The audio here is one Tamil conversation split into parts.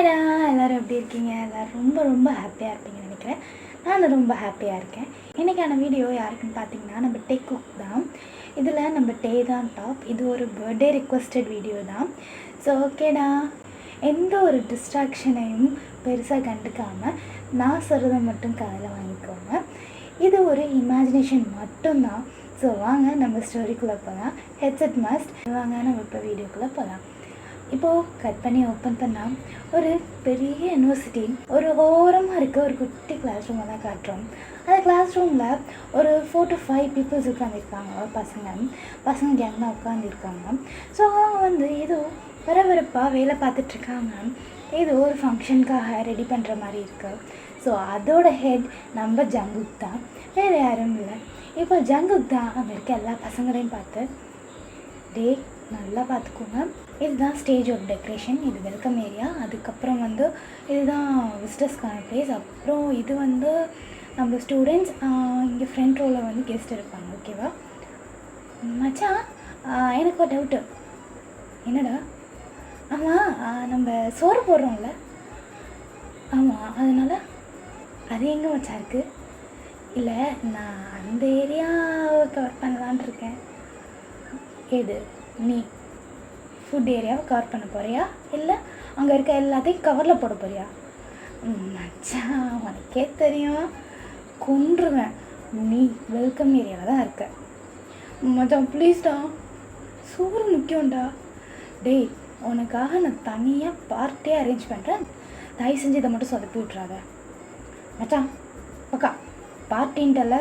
ஹாய்டா, எல்லோரும் எப்படி இருக்கீங்க? எல்லோரும் ரொம்ப ரொம்ப ஹாப்பியாக இருப்பீங்கன்னு நினைக்கிறேன். நானும் ரொம்ப ஹாப்பியாக இருக்கேன். இன்றைக்கான வீடியோ யாருக்குன்னு பார்த்தீங்கன்னா, நம்ம டெக் குக் தான். இதில் நம்ம டே தான் டாப். இது ஒரு பர்த்டே ரிக்வெஸ்டட் வீடியோ தான். ஸோ ஓகேடா, எந்த ஒரு டிஸ்ட்ராக்ஷனையும் பெருசாக கண்டுக்காமல் நான் சொல்கிறத மட்டும் காதில் வாங்கிக்கோங்க. இது ஒரு இமேஜினேஷன் மட்டும்தான். ஸோ வாங்க நம்ம ஸ்டோரிக்குள்ளே போகலாம். Headset must. வாங்க நம்ம இப்போ வீடியோக்குள்ளே போகலாம். இப்போது கட் பண்ணி ஓப்பன் பண்ணால் ஒரு பெரிய யூனிவர்சிட்டி ஒரு ஓரமாக இருக்க ஒரு குட்டி கிளாஸ் ரூமை தான் காட்டுறோம். அந்த கிளாஸ் ரூமில் ஒரு 4 to 5 பீப்புள்ஸ் உட்காந்துருக்காங்க. பசங்க கேங் தான் உட்காந்துருக்காங்க. ஸோ அவங்க வந்து ஏதோ பரபரப்பாக வேலை பார்த்துட்ருக்காங்க. ஏதோ ஒரு ஃபங்க்ஷனுக்காக ரெடி பண்ணுற மாதிரி இருக்குது. ஸோ அதோட ஹெட் நம்ம ஜங்குக் தான், வேறு யாரும் இல்லை. இப்போ ஜங்குக் தான் அங்கே இருக்க எல்லா பசங்களையும் பார்த்து, டே நல்லா பார்த்துக்கோங்க, இதுதான் ஸ்டேஜோட டெக்கரேஷன், இது வெல்கம் ஏரியா, அதுக்கப்புறம் வந்து இதுதான் விசிட்டர்ஸ்க்கான ப்ளேஸ், அப்புறம் இது வந்து நம்ம ஸ்டூடெண்ட்ஸ், இங்கே ஃப்ரண்ட் ரோவில் வந்து கெஸ்ட் இருப்பாங்க. ஓகேவா மச்சான்? எனக்கு ஒரு டவுட்டு. என்னடா? ஆமாம், நம்ம சோறு போடுறோம்ல, ஆமாம், அதனால் அது எங்கே மச்சா இருக்குது? இல்லை, நான் அந்த ஏரியாவை கவர் பண்ணலான் இருக்கேன். எது? நீ ஃபுட் ஏரியாவை கவர் பண்ண போகிறியா, இல்லை அங்கே இருக்க எல்லாத்தையும் கவரில் போட போறியா? மச்சான், உனக்கே தெரியும், கொன்றுவேன். நீ வெல்கம் ஏரியாவில் தான் இருக்க. மச்சான் ப்ளீஸ்டா, சோறு முக்கியம்டா. டேய், உனக்காக நான் தனியாக பார்ட்டியே அரேஞ்ச் பண்ணுறேன், தயவு செஞ்சு இதை மட்டும் சொதப்பி விட்றாத. மச்சான் ஓகா, பார்ட்டின்ட்டல,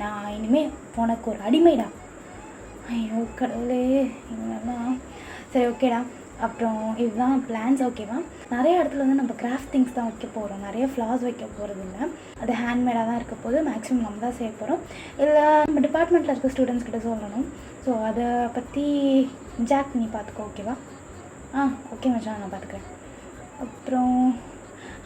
நான் இனிமேல் உனக்கு ஒரு அடிமைடா. ஐயோ கடவுளே, இவங்கெல்லாம் சரி ஓகேடா. அப்புறம் இதுதான் பிளான்ஸ். ஓகேவா, நிறைய இடத்துல வந்து நம்ம கிராஃப்ட் திங்ஸ் தான் வைக்க போகிறோம், நிறைய ஃப்ளார்ஸ் வைக்க போகிறது இல்லை. அது ஹேண்ட்மேடாக தான் இருக்க போது, மேக்ஸிமம் நம்ம தான் செய்ய போகிறோம். இல்லை நம்ம டிபார்ட்மெண்ட்டில் இருக்க ஸ்டூடெண்ட்ஸ் கிட்ட சொல்லணும். ஸோ அதை பற்றி ஜாக் நீ பார்த்துக்கோ. ஓகேவா? ஓகே மச்சான், நான் பார்த்துக்கிறேன். அப்புறம்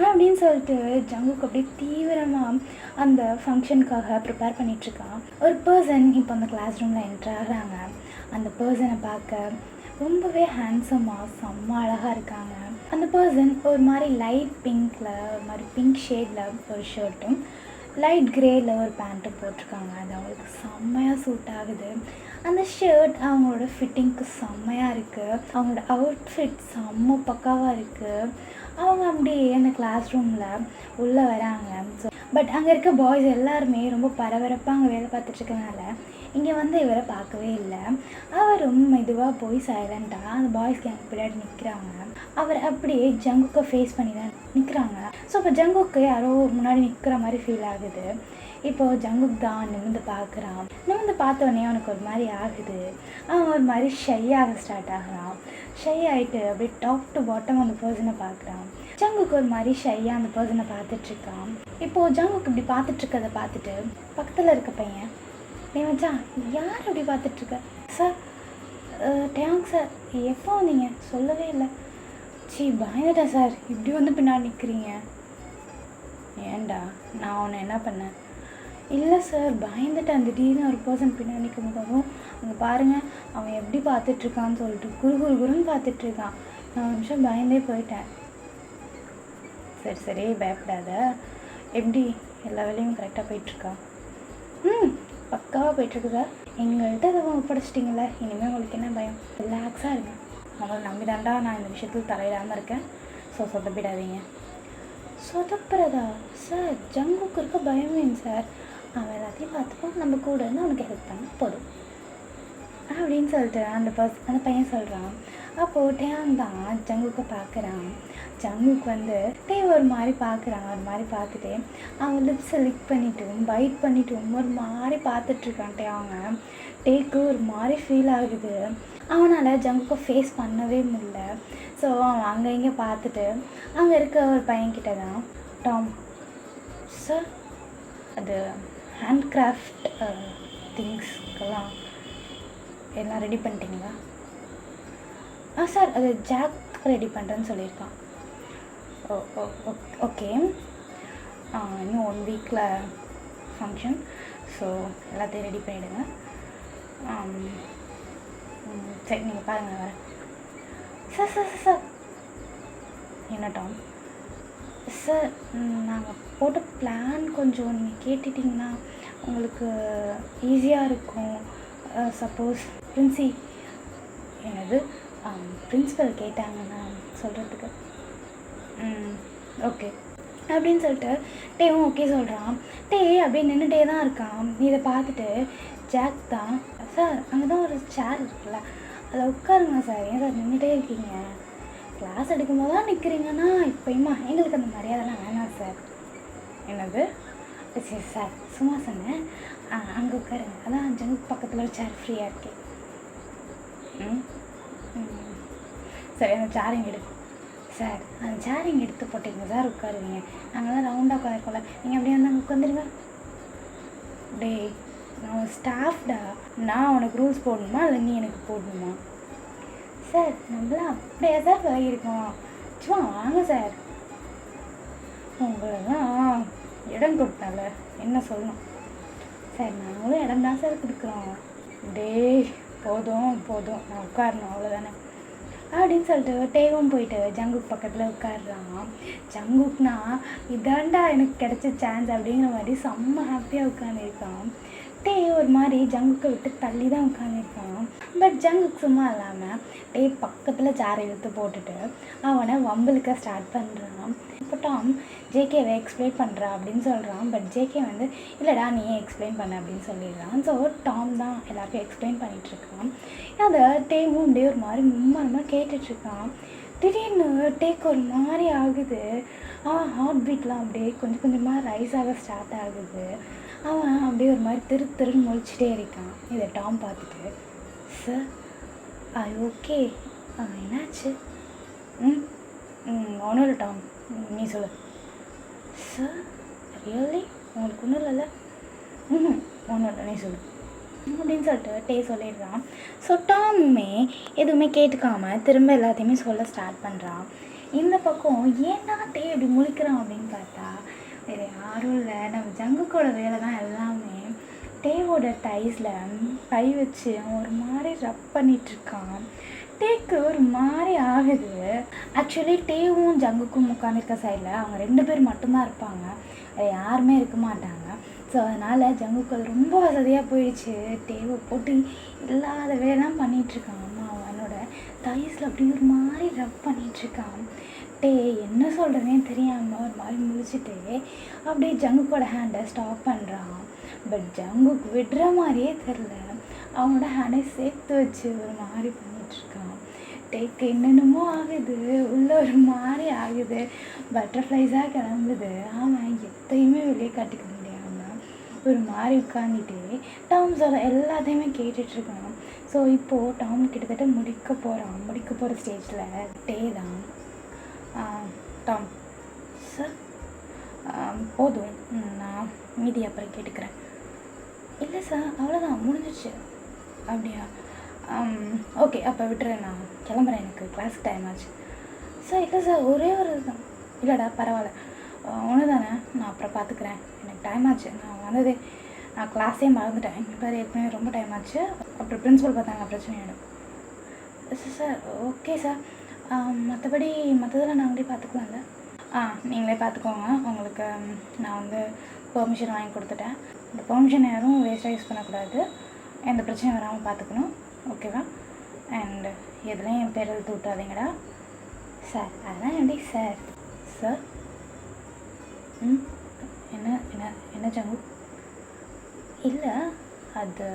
அப்படின்னு சொல்லிட்டு ஜங்குக்கு அப்படியே தீவிரமாக அந்த ஃபங்க்ஷனுக்காக ப்ரிப்பேர் பண்ணிகிட்ருக்கான். ஒரு பர்சன் இப்போ அந்த கிளாஸ் ரூமில் என்ட்ரு ஆகிறாங்க. அந்த பர்சனை பார்க்க ரொம்பவே ஹேண்ட்ஸமாக செம்ம அழகாக இருக்காங்க. அந்த பர்சன் ஒரு மாதிரி லைட் பிங்க்கில், ஒரு மாதிரி பிங்க் ஷேடில் ஒரு ஷர்ட்டும் லைட் கிரேயில் ஒரு பேண்ட்டும் போட்டிருக்காங்க. அது அவங்களுக்கு செம்மையாக சூட் ஆகுது. அந்த ஷர்ட் அவங்களோட ஃபிட்டிங்க்கு செம்மையாக இருக்குது. அவங்களோட அவுட்ஃபிட் செம்ம பக்காவாக இருக்குது. அவங்க அப்படியே அந்த கிளாஸ் ரூமில் உள்ளே வராங்க. ஸோ பட் அங்கே இருக்க பாய்ஸ் எல்லாருமே ரொம்ப பரபரப்பாக அங்கே வேலை பார்த்துட்ருக்கனால இங்கே வந்து இவரை பார்க்கவே இல்லை. அவரும் மெதுவாக போய் சைலண்ட்டாக அந்த பாய்ஸ் கேங்க் பின்னாடி நிற்கிறாங்க. அவர் அப்படியே ஜங்குக்கை ஃபேஸ் பண்ணி தான் நிற்கிறாங்க. ஸோ இப்போ ஜங்குக்கு யாரோ முன்னாடி நிற்கிற மாதிரி ஃபீல் ஆகுது. இப்போது ஜங்குக் தான் நிமிர்ந்து பார்க்குறான். நிமிர்ந்து பார்த்தோன்னே அவனுக்கு ஒரு மாதிரி ஆகுது. அவன் ஒரு மாதிரி ஷையாக ஸ்டார்ட் ஆகிறான். ஷை ஆகிட்டு அப்படியே டாப் டு பாட்டம் அந்த பர்சனை பார்க்குறான். ஜங்குக்கு ஒரு மாதிரி ஷையாக அந்த பர்சனை பார்த்துட்ருக்கான். இப்போது ஜங்குக்கு இப்படி பார்த்துட்ருக்கதை பார்த்துட்டு பக்கத்தில் இருக்க பையன், நீ மச்சான் யார் அப்படி பார்த்துட்ருக்க? சார் டேங்க் சார், எப்போ வந்தீங்க? சொல்லவே இல்லை. பயந்துட்டேன் சார், இப்படி வந்து பின்னாடி நிற்கிறீங்க. ஏண்டா, நான் உன்னை என்ன பண்ணேன்? இல்லை சார், பயந்துட்டேன். திடீர்னு ஒரு பர்சன் பின்னாடி நிற்கும் போதும் அங்கே பாருங்கள் அவன் எப்படி பார்த்துட்ருக்கான்னு சொல்லிட்டு குறுன்னு பார்த்துட்ருக்கான். நான் ஒரு நிமிஷம் பயந்தே போயிட்டேன். சரி சரி, பயப்படாத. எப்படி எல்லா வேலையும் கரெக்டாக போயிட்டுருக்கா? பக்காவாக போயிட்டுருக்கு சார். எங்கள்கிட்ட அதை ஒப்படைச்சிட்டிங்களே, இனிமேல் உங்களுக்கு என்ன பயம்? ரிலாக்ஸாக இருங்க. அவங்களை நம்பிதாண்டா நான் இந்த விஷயத்தில் தலையிடாமல் இருக்கேன். ஸோ சொதப்பிடாதீங்க. சொதப்புறதா சார்? ஜங்குக்கு இருக்க பயமே சார். அவன் எல்லாத்தையும் பார்த்துப்போம், நம்ம கூட இருந்து அவனுக்கு ஹெல்ப் பண்ண போதும் அப்படின்னு சொல்லிட்டு அந்த பையன் சொல்கிறான். அப்போது டேங் தான் ஜங்குக்கை பார்க்குறான். ஜங்குக்கு வந்து ஒரு மாதிரி பார்க்குறான். ஒரு மாதிரி பார்த்துட்டு அவன் லிப்ஸை லிக் பண்ணிட்டும் பைட் பண்ணிட்டும் ஒரு மாதிரி பார்த்துட்ருக்கான். டேக்கு ஒரு மாதிரி ஃபீல் ஆகுது. அவனால் ஜங்குக்கை ஃபேஸ் பண்ணவே முடியல. ஸோ அவன் அங்கே இங்கே பார்த்துட்டு அங்கே இருக்க ஒரு பையன்கிட்ட தான், டாம் சார், அது ஹேண்ட் கிராஃப்ட் திங்ஸ்க்கெல்லாம் எல்லாம் ரெடி பண்ணிட்டீங்களா? சார், அது ஜாக் ரெடி பண்ணுறேன்னு சொல்லியிருக்கான். ஓகே, இன்னும் 1 வீக்கில் ஃபங்க்ஷன். ஸோ எல்லாத்தையும் ரெடி பண்ணிவிடுங்க. சரி, நீங்கள் பாருங்கள், வரேன். சார் சார் சார் என்ன டாம், சார், நாங்கள் போட்ட பிளான் கொஞ்சம் நீங்கள் கேட்டுட்டிங்கன்னா உங்களுக்கு ஈஸியாக இருக்கும். சப்போஸ் என்னது பிரின்சிபல் கேட்டாங்கன்னா சொல்கிறதுக்கு. ஓகே அப்படின்னு சொல்லிட்டு டேவும் ஓகே சொல்கிறான். டே அப்படியே நின்றுட்டே தான் இருக்கான். இதை பார்த்துட்டு ஜாக் தான், சார் அங்கே தான் ஒரு சேர் இருக்குல்ல, அதில் உட்காருங்க சார், ஏன் சார் நின்றுட்டே இருக்கீங்க, கிளாஸ் எடுக்கும்போது தான் நிற்கிறீங்கன்னா இப்போயுமா எங்களுக்கு அந்த மரியாதைலாம் வேணாம் சார். என்னது? சரி சார் சும்மா சொன்னேன், அங்கே உட்காருங்க, அதான் ஜங்குக்கு பக்கத்தில் ஒரு சேர் ஃப்ரீயாக இருக்கே. சரி அந்த சேர் இங்கே எடுக்கும் சார், அந்த சேர் இங்கே எடுத்து போட்டிங்க சார், உட்காருவீங்க, நாங்கள் தான் ரவுண்டாக உட்காந்துருக்கோம்ல, நீங்கள் அப்படியே வந்து அங்கே உட்காந்துருங்க. டே நான் ஸ்டாஃப்டா, நான் உனக்கு ரூல்ஸ் போடணுமா இல்லை நீ எனக்கு போடணுமா? சார் நம்மளாம் அப்படியே சார் பழகிருக்கோம், சும்மா வாங்க சார். உங்களெல்லாம் இடம் கொடுத்தால என்ன சொல்லணும் சார், நாங்களும் இடம் தான் சார் கொடுக்குறோம். டே போதும் போதும், நான் உட்காரணும் அவ்வளோதானே அப்படின்னு சொல்லிட்டு டேவும் போயிட்டு ஜங்குக் பக்கத்தில் உட்காடுறான். ஜங்குக்னா இதாண்டா எனக்கு கிடைச்ச சான்ஸ் அப்படிங்கிற மாதிரி செம்ம ஹாப்பியாக உட்காந்துருக்கான். டே ஒரு மாதிரி ஜங்குக்கை விட்டு தள்ளி தான் உட்காந்துருக்கான். பட் ஜங்குக் சும்மா இல்லாமல் டே பக்கத்தில் சேரை இழுத்து போட்டுட்டு அவனை வம்பலுக்க ஸ்டார்ட் பண்ணுறான். இப்போ டாம் ஜேகேவை எக்ஸ்பிளைன் பண்ணுறா அப்படின்னு சொல்கிறான். பட் ஜேகே வந்து இல்லைடா நீயே எக்ஸ்பிளைன் பண்ண அப்படின்னு சொல்லிடுறான். ஸோ டாம் தான் எல்லாருக்கும் எக்ஸ்பிளைன் பண்ணிகிட்ருக்கான். அந்த டேவும் அப்படியே ஒரு மாதிரி மும்மா கேட்டுட்ருக்கான். திடீர்னு டேக்கு ஒரு மாதிரி ஆகுது. அவன் ஹார்ட் பீட்லாம் அப்படியே கொஞ்சம் கொஞ்சமாக ரைஸ் ஆக ஸ்டார்ட் ஆகுது. அவன் அப்படியே ஒரு மாதிரி திருன்னு முழிச்சிட்டே இருக்கான். இதை டாம் பார்த்துட்டு, சார் ஓகே என்னாச்சு? ஒன்றும் இல்லை டாம், நீ சொல்லு. சார் ரியலி உங்களுக்கு ஒன்றும் இல்லைல்ல? ஒன்றும் இல்லை, நீ சொல்லு அப்படின்னு சொல்லிட்டு டே சொல்லிடுறான். ஸோ டாமுமே எதுவுமே கேட்டுக்காம திரும்ப எல்லாத்தையுமே சொல்ல ஸ்டார்ட் பண்ணுறான். இந்த பக்கம் ஏன்னா டே இப்படி முழிக்கிறான் அப்படின்னு பார்த்தா வேறு யாரும் இல்லை, நம்ம ஜங்குக்கோட வேலை தான் எல்லாமே. டேவோட டைஸில் கை வச்சு அவன் ஒரு மாதிரி ரப் பண்ணிகிட்ருக்கான். டேக்கு ஒரு மாதிரி ஆகுது. ஆக்சுவலி டேவும் ஜங்குக்கும் உட்காந்துருக்க சைடில் அவங்க 2 பேர் மட்டும்தான் இருப்பாங்க, வேறு யாருமே இருக்க மாட்டாங்க. ஸோ அதனால் ஜங்குக்கு அது ரொம்ப வசதியாக போயிடுச்சு. டேவை போட்டு இல்லாத வேலைலாம் பண்ணிகிட்ருக்கான். அவனோட தைஸில் அப்படி ஒரு மாதிரி ரப் பண்ணிகிட்ருக்கான். டே என்ன சொல்கிறேனே தெரியாமல் ஒரு மாதிரி முழிச்சிட்டு அப்படியே ஜங்குக்கோட ஹேண்டை ஸ்டாப் பண்ணுறான். பட் ஜங்குக்கு விடுற மாதிரியே தெரில, அவனோட ஹேண்டை சேர்த்து வச்சு ஒரு மாதிரி பண்ணிகிட்ருக்கான். டேக்கு என்னென்னமோ ஆகுது, உள்ள ஒரு மாதிரி ஆகுது, பட்டர்ஃப்ளைஸாக கிளம்புது. அவன் எத்தையுமே வெளியே காட்டிக்க முடியாமல் ஒரு மாதிரி உட்காந்துட்டே டாம் சொல்ல எல்லாத்தையுமே கேட்டுட்ருக்கான். ஸோ இப்போது டாம் கிட்டத்தட்ட முடிக்க போகிற ஸ்டேஜில் டே தான், டாம் சார் போதும், நான் மீதி அப்புறம் கேட்டுக்கிறேன். இல்லை சார் அவ்வளோதான் முடிஞ்சிச்சு. அப்படியா? ஓகே அப்போ விட்டுறேன், நான் கிளம்புறேன், எனக்கு கிளாஸுக்கு டைம் ஆச்சு. சார் இல்லை சார் ஒரே ஒரு தான். இல்லைடா பரவாயில்ல, ஒன்று தானே, நான் அப்புறம் பார்த்துக்கிறேன், எனக்கு டைம் ஆச்சு, நான் வந்ததே நான் கிளாஸே மறந்துட்டேன், எங்கள் பேர் ஏற்கனவே ரொம்ப டைம் ஆச்சு, அப்புறம் பிரின்சிபல் பார்த்தாங்க பிரச்சனை ஆகிடும். சார் ஓகே சார், மற்றதெல்லாம் நாங்களே பார்த்துக்கலாம்ல? நீங்களே பார்த்துக்கோங்க, உங்களுக்கு நான் வந்து பெர்மிஷன் வாங்கி கொடுத்துட்டேன். இந்த பெர்மிஷன் யாரும் வேஸ்ட்டாக யூஸ் பண்ணக்கூடாது, எந்த பிரச்சனையும் வராமல் பார்த்துக்கணும், ஓகேவா? அண்டு எதுலேயும் என் பேர் எழுத்து விட்டாதீங்கடா. சார் அதெல்லாம் எப்படி சார்? சார் என்ன என்ன என்ன ஜங்கு? இல்லை அது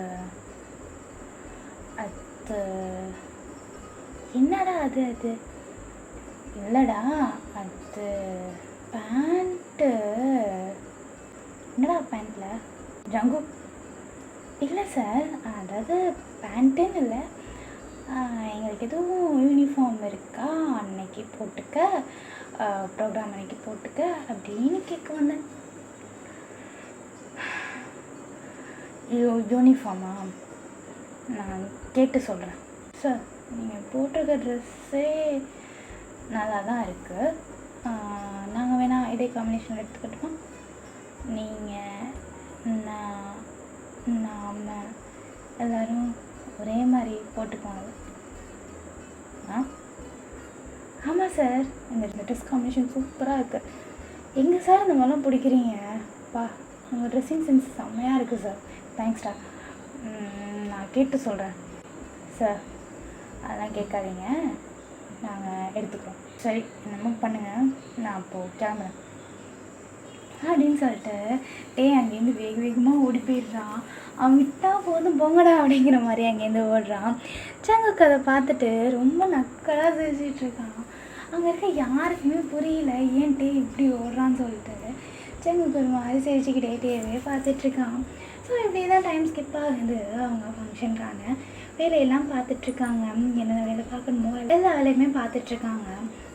அது என்னடா அது இல்லைடா அது பேண்ட்டு. என்னடா பேண்ட்டில் ஜங்கு? இல்லை சார், அதாவது பேண்ட்டுன்னு இல்லை, எங்களுக்கு எதுவும் யூனிஃபார்ம் இருக்கா அன்னைக்கு போட்டுக்க, ப்ரோக்ராம் அன்னைக்கு போட்டுக்க அப்படின்னு கேட்க வந்தேன். யூனிஃபார்மா? நான் கேட்டு சொல்கிறேன். சார் நீங்கள் போட்டிருக்க ட்ரெஸ்ஸே நல்லா தான் இருக்குது, நாங்கள் வேணால் இதே காம்பினேஷன் எடுத்துக்கிட்டோமா? நீங்கள் நாம் எல்லோரும் ஒரே மாதிரி போட்டுக்கோங்க. ஆமாம் சார், இந்த ட்ரெஸ் காம்பினேஷன் சூப்பராக இருக்குது, எங்கே சார் இந்த மாதிரிலாம் பிடிக்கிறீங்க? பா, உங்கள் ட்ரெஸ்ஸிங் சென்ஸ் செம்மையாக இருக்குது சார். தேங்க்ஸ்டா. நான் கேட்டு சொல்கிறேன் சார். அதெல்லாம் கேட்காதீங்க, நாங்கள் எடுத்துக்கிறோம். சரி, என்னமோ பண்ணுங்கள், நான் அப்போது கிளம்புறேன் அப்படின்னு சொல்லிட்டு அங்கேருந்து வேக வேகமாக ஓடி போயிடுறான். அவன் விட்டால் போதும் போங்கடா அப்படிங்கிற மாதிரி அங்கேருந்து ஓடுறான். ஜங்குக்கு அதை பார்த்துட்டு ரொம்ப நக்கலாக சிரிச்சிட்டு இருக்கான். அங்கே இருக்க யாருக்குமே புரியல ஏன் இப்படி ஓடுறான்னு சொல்லிட்டு. ஜங்குக்கு ஒரு மாதிரி சிரிச்சுக்கிட்டே டேவே பார்த்துட்ருக்கான். ஸோ இப்படி தான் டைம் ஸ்கிப் ஆகுது. அவங்க ஃபங்க்ஷனுக்கான வேலையெல்லாம் பார்த்துட்ருக்காங்க. என்னென்ன வேலை பார்க்கணுமோ எல்லா வேலையுமே பார்த்துட்ருக்காங்க.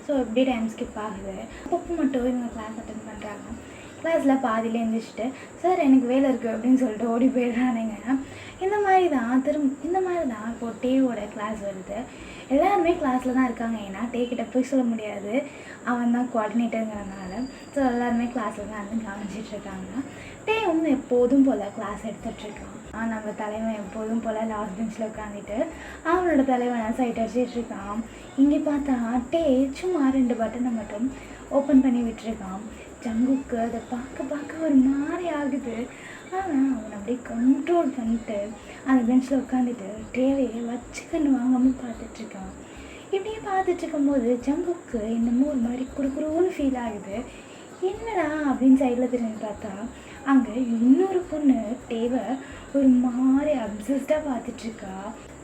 ஸோ இப்படி டைம் ஸ்கிப் ஆகுது. அப்பப்போ மட்டும் இவங்க கிளாஸ் அட்டென்ட் பண்ணுறாங்க. கிளாஸில் பாதியில் எழுந்திரிச்சிட்டு சார் எனக்கு வேலை இருக்குது அப்படின்னு சொல்லிட்டு ஓடி போயிடுறானுங்க. இந்த மாதிரி தான் இப்போ டேவோட கிளாஸ் வருது. எல்லாருமே கிளாஸில் தான் இருக்காங்க. ஏன்னா கிட்ட போய் சொல்ல முடியாது, அவன் தான் கோஆர்டினேட்டருங்கிறனால. ஸோ எல்லாருமே கிளாஸில் தான் வந்து கவனிச்சிட்ருக்காங்க. வந்து எப்போதும் போல் கிளாஸ் எடுத்துகிட்ருக்கான். நம்ம தலைவன் எப்போதும் போல் லாஸ்ட் பெஞ்சில் உட்காந்துட்டு அவனோட தலைவனை சைட் அடிச்சிட்ருக்கான். இங்கே பார்த்தா சும்மா 2 பட்டனை மட்டும் ஓப்பன் பண்ணி விட்டுருக்கான். ஜங்குக்கு அதை பார்க்க ஒரு மாதிரி ஆகுது. ஆனால் அவனை அப்படியே கண்ட்ரோல் பண்ணிட்டு அந்த பெஞ்சில் உட்காந்துட்டு தேவையை வச்சுக்கன்னு வாங்காமல் பார்த்துட்ருக்கான். இப்படியே பார்த்துட்ருக்கும்போது ஜங்குக்கு என்னமோ ஒரு மாதிரி குறுகுறுன்னு ஃபீல் ஆகுது. என்னடா அப்படின்னு சைடில் திரும்பி பார்த்தா அங்கே இன்னொரு பொண்ணு ஒரு மாதிரி அப்சஸ்டாக பார்த்துட்ருக்கா.